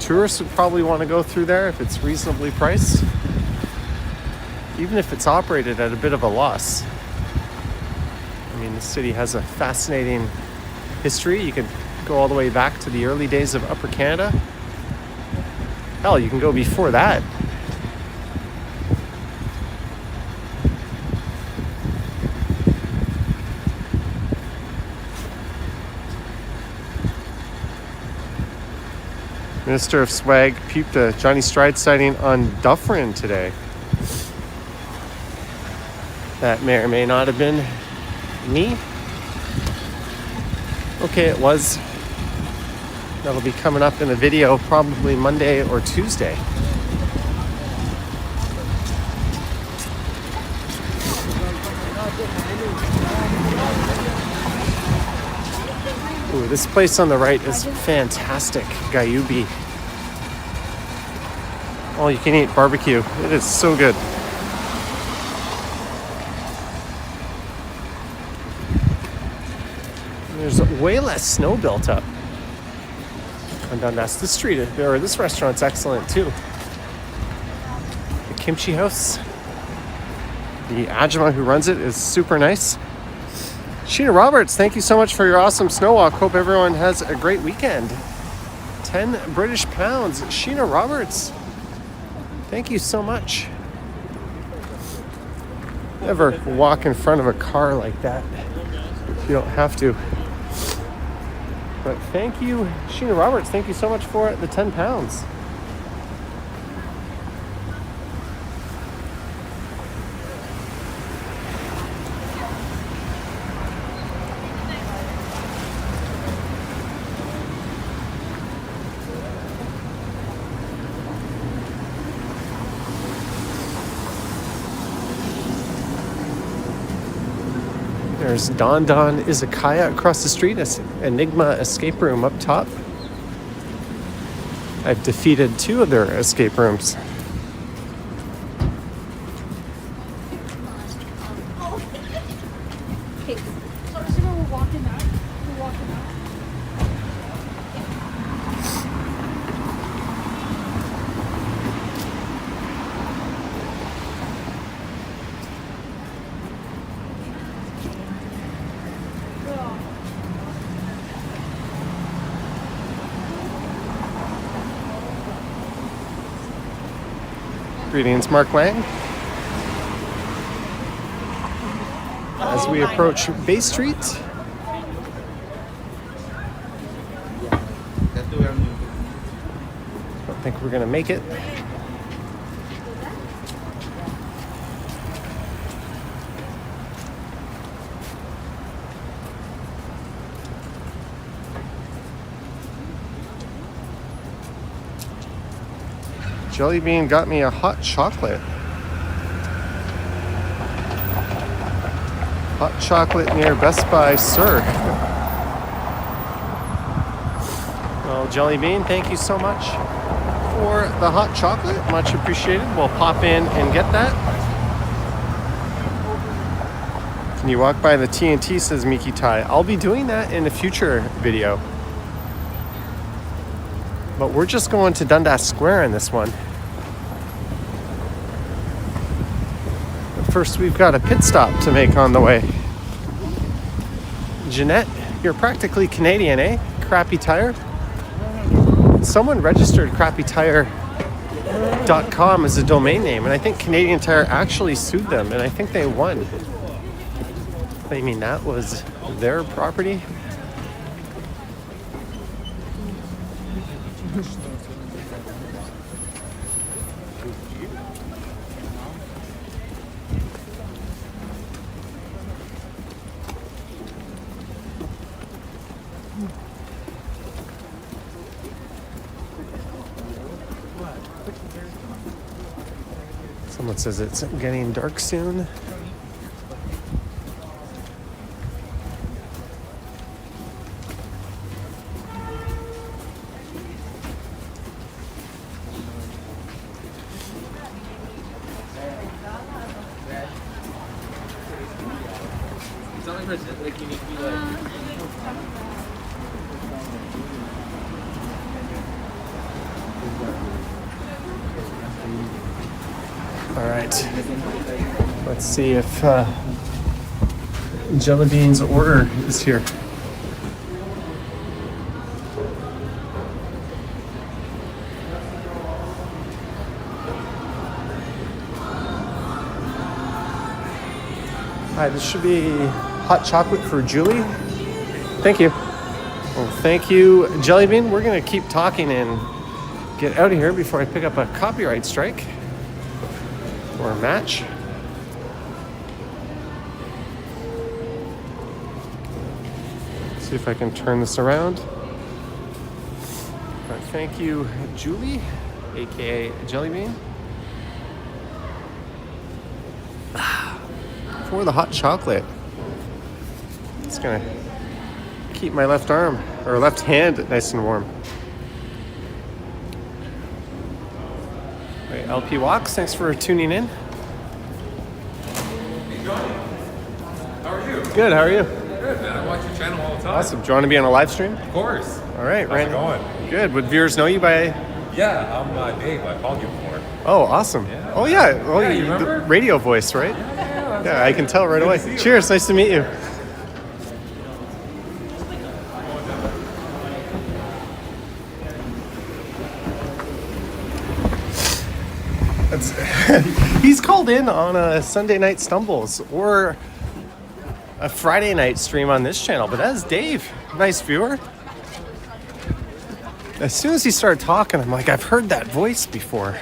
Speaker 1: Tourists would probably want to go through there if it's reasonably priced, even if it's operated at a bit of a loss. I mean, the city has a fascinating history. You can go all the way back to the early days of Upper Canada. Hell, you can go before that. Minister of Swag puked a Johnny Stride sighting on Dufferin today. That may or may not have been me. Okay, it was. That'll be coming up in a video probably Monday or Tuesday. Ooh, this place on the right is fantastic. Gayubi. All you can eat barbecue. It is so good. There's way less snow built up on Dundas. This street, or this restaurant's excellent too. The kimchi house. The Ajima who runs it is super nice. Sheena Roberts, thank you so much for your awesome snow walk. Hope everyone has a great weekend. 10 British pounds. Sheena Roberts, thank you so much. Never walk in front of a car like that if you don't have to. But thank you, Sheena Roberts. Thank you so much for the 10 pounds. There's Don Don Izakaya across the street, Enigma escape room up top. I've defeated 2 of their escape rooms.
Speaker 2: Okay, so we're walking out. We're walking out.
Speaker 1: Greetings, Mark Lang. As we approach Bay Street, don't think we're gonna make it. Jelly Bean got me a hot chocolate. Hot chocolate near Best Buy, sir. Well, Jelly Bean, thank you so much for the hot chocolate. Much appreciated. We'll pop in and get that. Can you walk by the TNT, says Miki Tai. I'll be doing that in a future video. But we're just going to Dundas Square in this one. First, we've got a pit stop to make on the way. Jeanette, you're practically Canadian, eh? Crappy Tire? Someone registered crappytire.com as a domain name, and I think Canadian Tire actually sued them, and I think they won. I mean, that was their property. Someone says it's getting dark soon.
Speaker 3: Like you need to be like.
Speaker 1: All right. Let's see if Jelly Bean's order is here. Hi, this should be hot chocolate for Julie. Thank you. Well, thank you, Jelly Bean. We're gonna keep talking and get out of here before I pick up a copyright strike or a match. See if I can turn this around. All right, thank you, Julie, aka Jelly Bean, for the hot chocolate. It's gonna keep my left arm or left hand nice and warm. All right, LP Walks, thanks for tuning in.
Speaker 6: Hey Johnny, how are you?
Speaker 1: Good, how are you?
Speaker 6: Good, man. I watch your channel all the time.
Speaker 1: Awesome. Do you want to be on a live stream?
Speaker 6: Of course.
Speaker 1: All right,
Speaker 6: How's it going?
Speaker 1: Good. Would viewers know you by?
Speaker 6: Yeah, I'm Dave. I called you before.
Speaker 1: Oh, awesome.
Speaker 6: Yeah.
Speaker 1: Oh, yeah. Oh,
Speaker 6: Yeah, you remember?
Speaker 1: The radio voice, right?
Speaker 6: Yeah,
Speaker 1: Yeah, I can tell right
Speaker 6: Good to
Speaker 1: away.
Speaker 6: see you.
Speaker 1: Cheers. Nice to meet you. He's called in on a Sunday Night Stumbles or a Friday night stream on this channel, but that's Dave. Nice viewer. As soon as he started talking, I'm like, I've heard that voice before.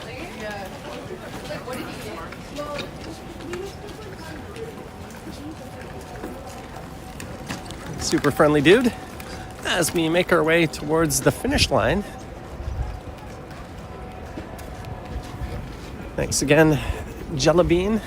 Speaker 1: Super friendly dude. As we make our way towards the finish line. Thanks again, Jelly Bean.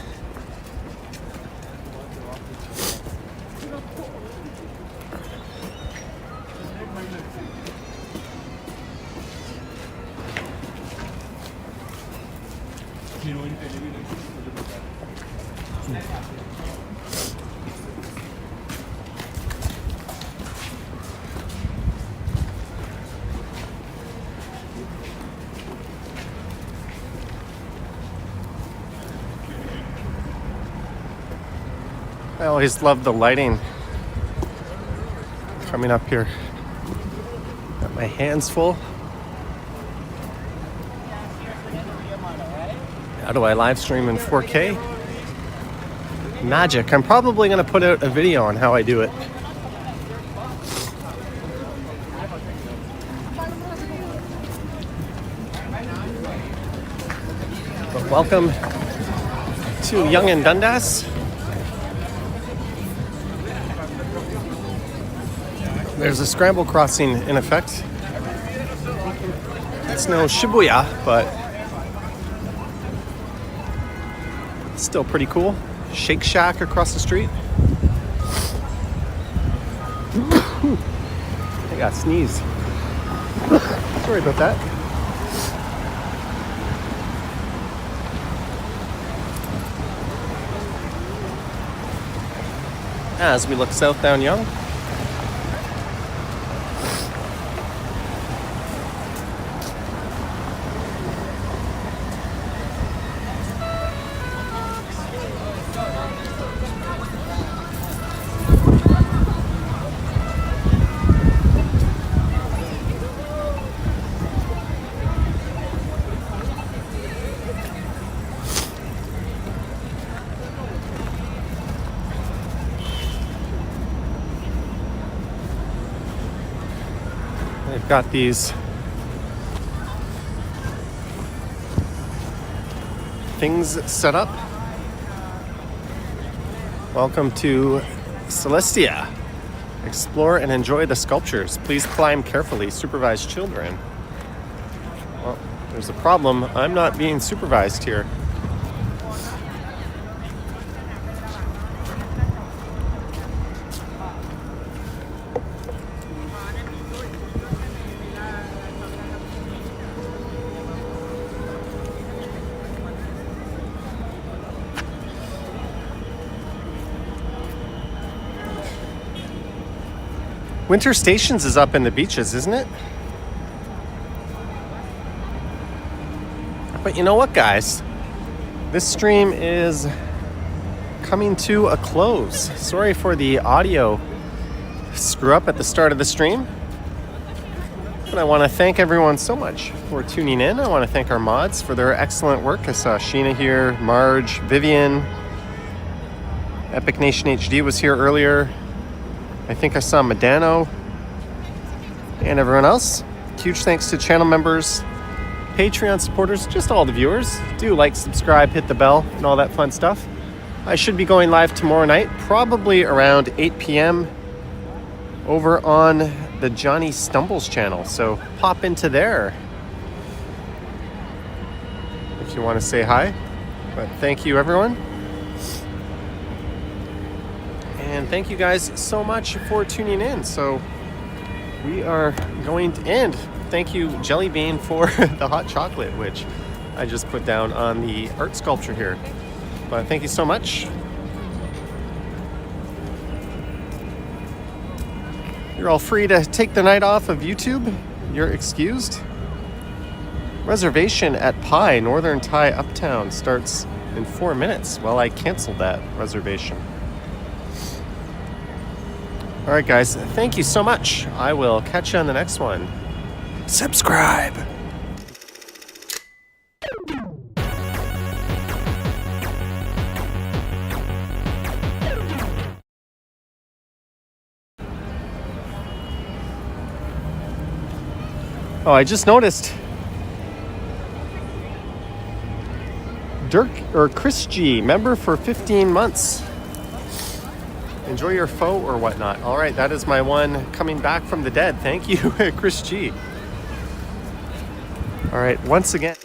Speaker 1: I always love the lighting coming up here. Got my hands full. How do I live stream in 4K? Magic. I'm probably going to put out a video on how I do it. But welcome to Yonge and Dundas. There's a scramble crossing in effect. It's no Shibuya, but still pretty cool. Shake Shack across the street. I got sneeze. Sorry about that. As we look south down Yonge. They've got these things set up. Welcome to Celestia. Explore and enjoy the sculptures. Please climb carefully. Supervise children. Well, there's a problem. I'm not being supervised here. Winter Stations is up in the beaches, isn't it? But you know what, guys? this stream is coming to a close. Sorry for the audio screw up at the start of the stream. But I want to thank everyone so much for tuning in. I want to thank our mods for their excellent work. I saw Sheena here, Marge, Vivian, Epic Nation HD was here earlier. I think I saw Medano and everyone else. Huge thanks to channel members, Patreon supporters, just all the viewers. Do like, subscribe, hit the bell, and all that fun stuff. I should be going live tomorrow night, probably around 8 p.m. over on the Johnny Stumbles channel. So pop into there if you want to say hi. But thank you, everyone. And thank you guys so much for tuning in. So we are going to end. Thank you, Jelly Bean, for the hot chocolate, which I just put down on the art sculpture here. But thank you so much. You're all free to take the night off of YouTube. You're excused. Reservation at Pi, Northern Thai Uptown, starts in 4 minutes. Well, I canceled that reservation. All right, guys, thank you so much. I will catch you on the next one. Subscribe. Oh, I just noticed Dirk or Chris G, member for 15 months. Enjoy your foe or whatnot. All right, that is my one coming back from the dead. Thank you, Chris G. All right, once again.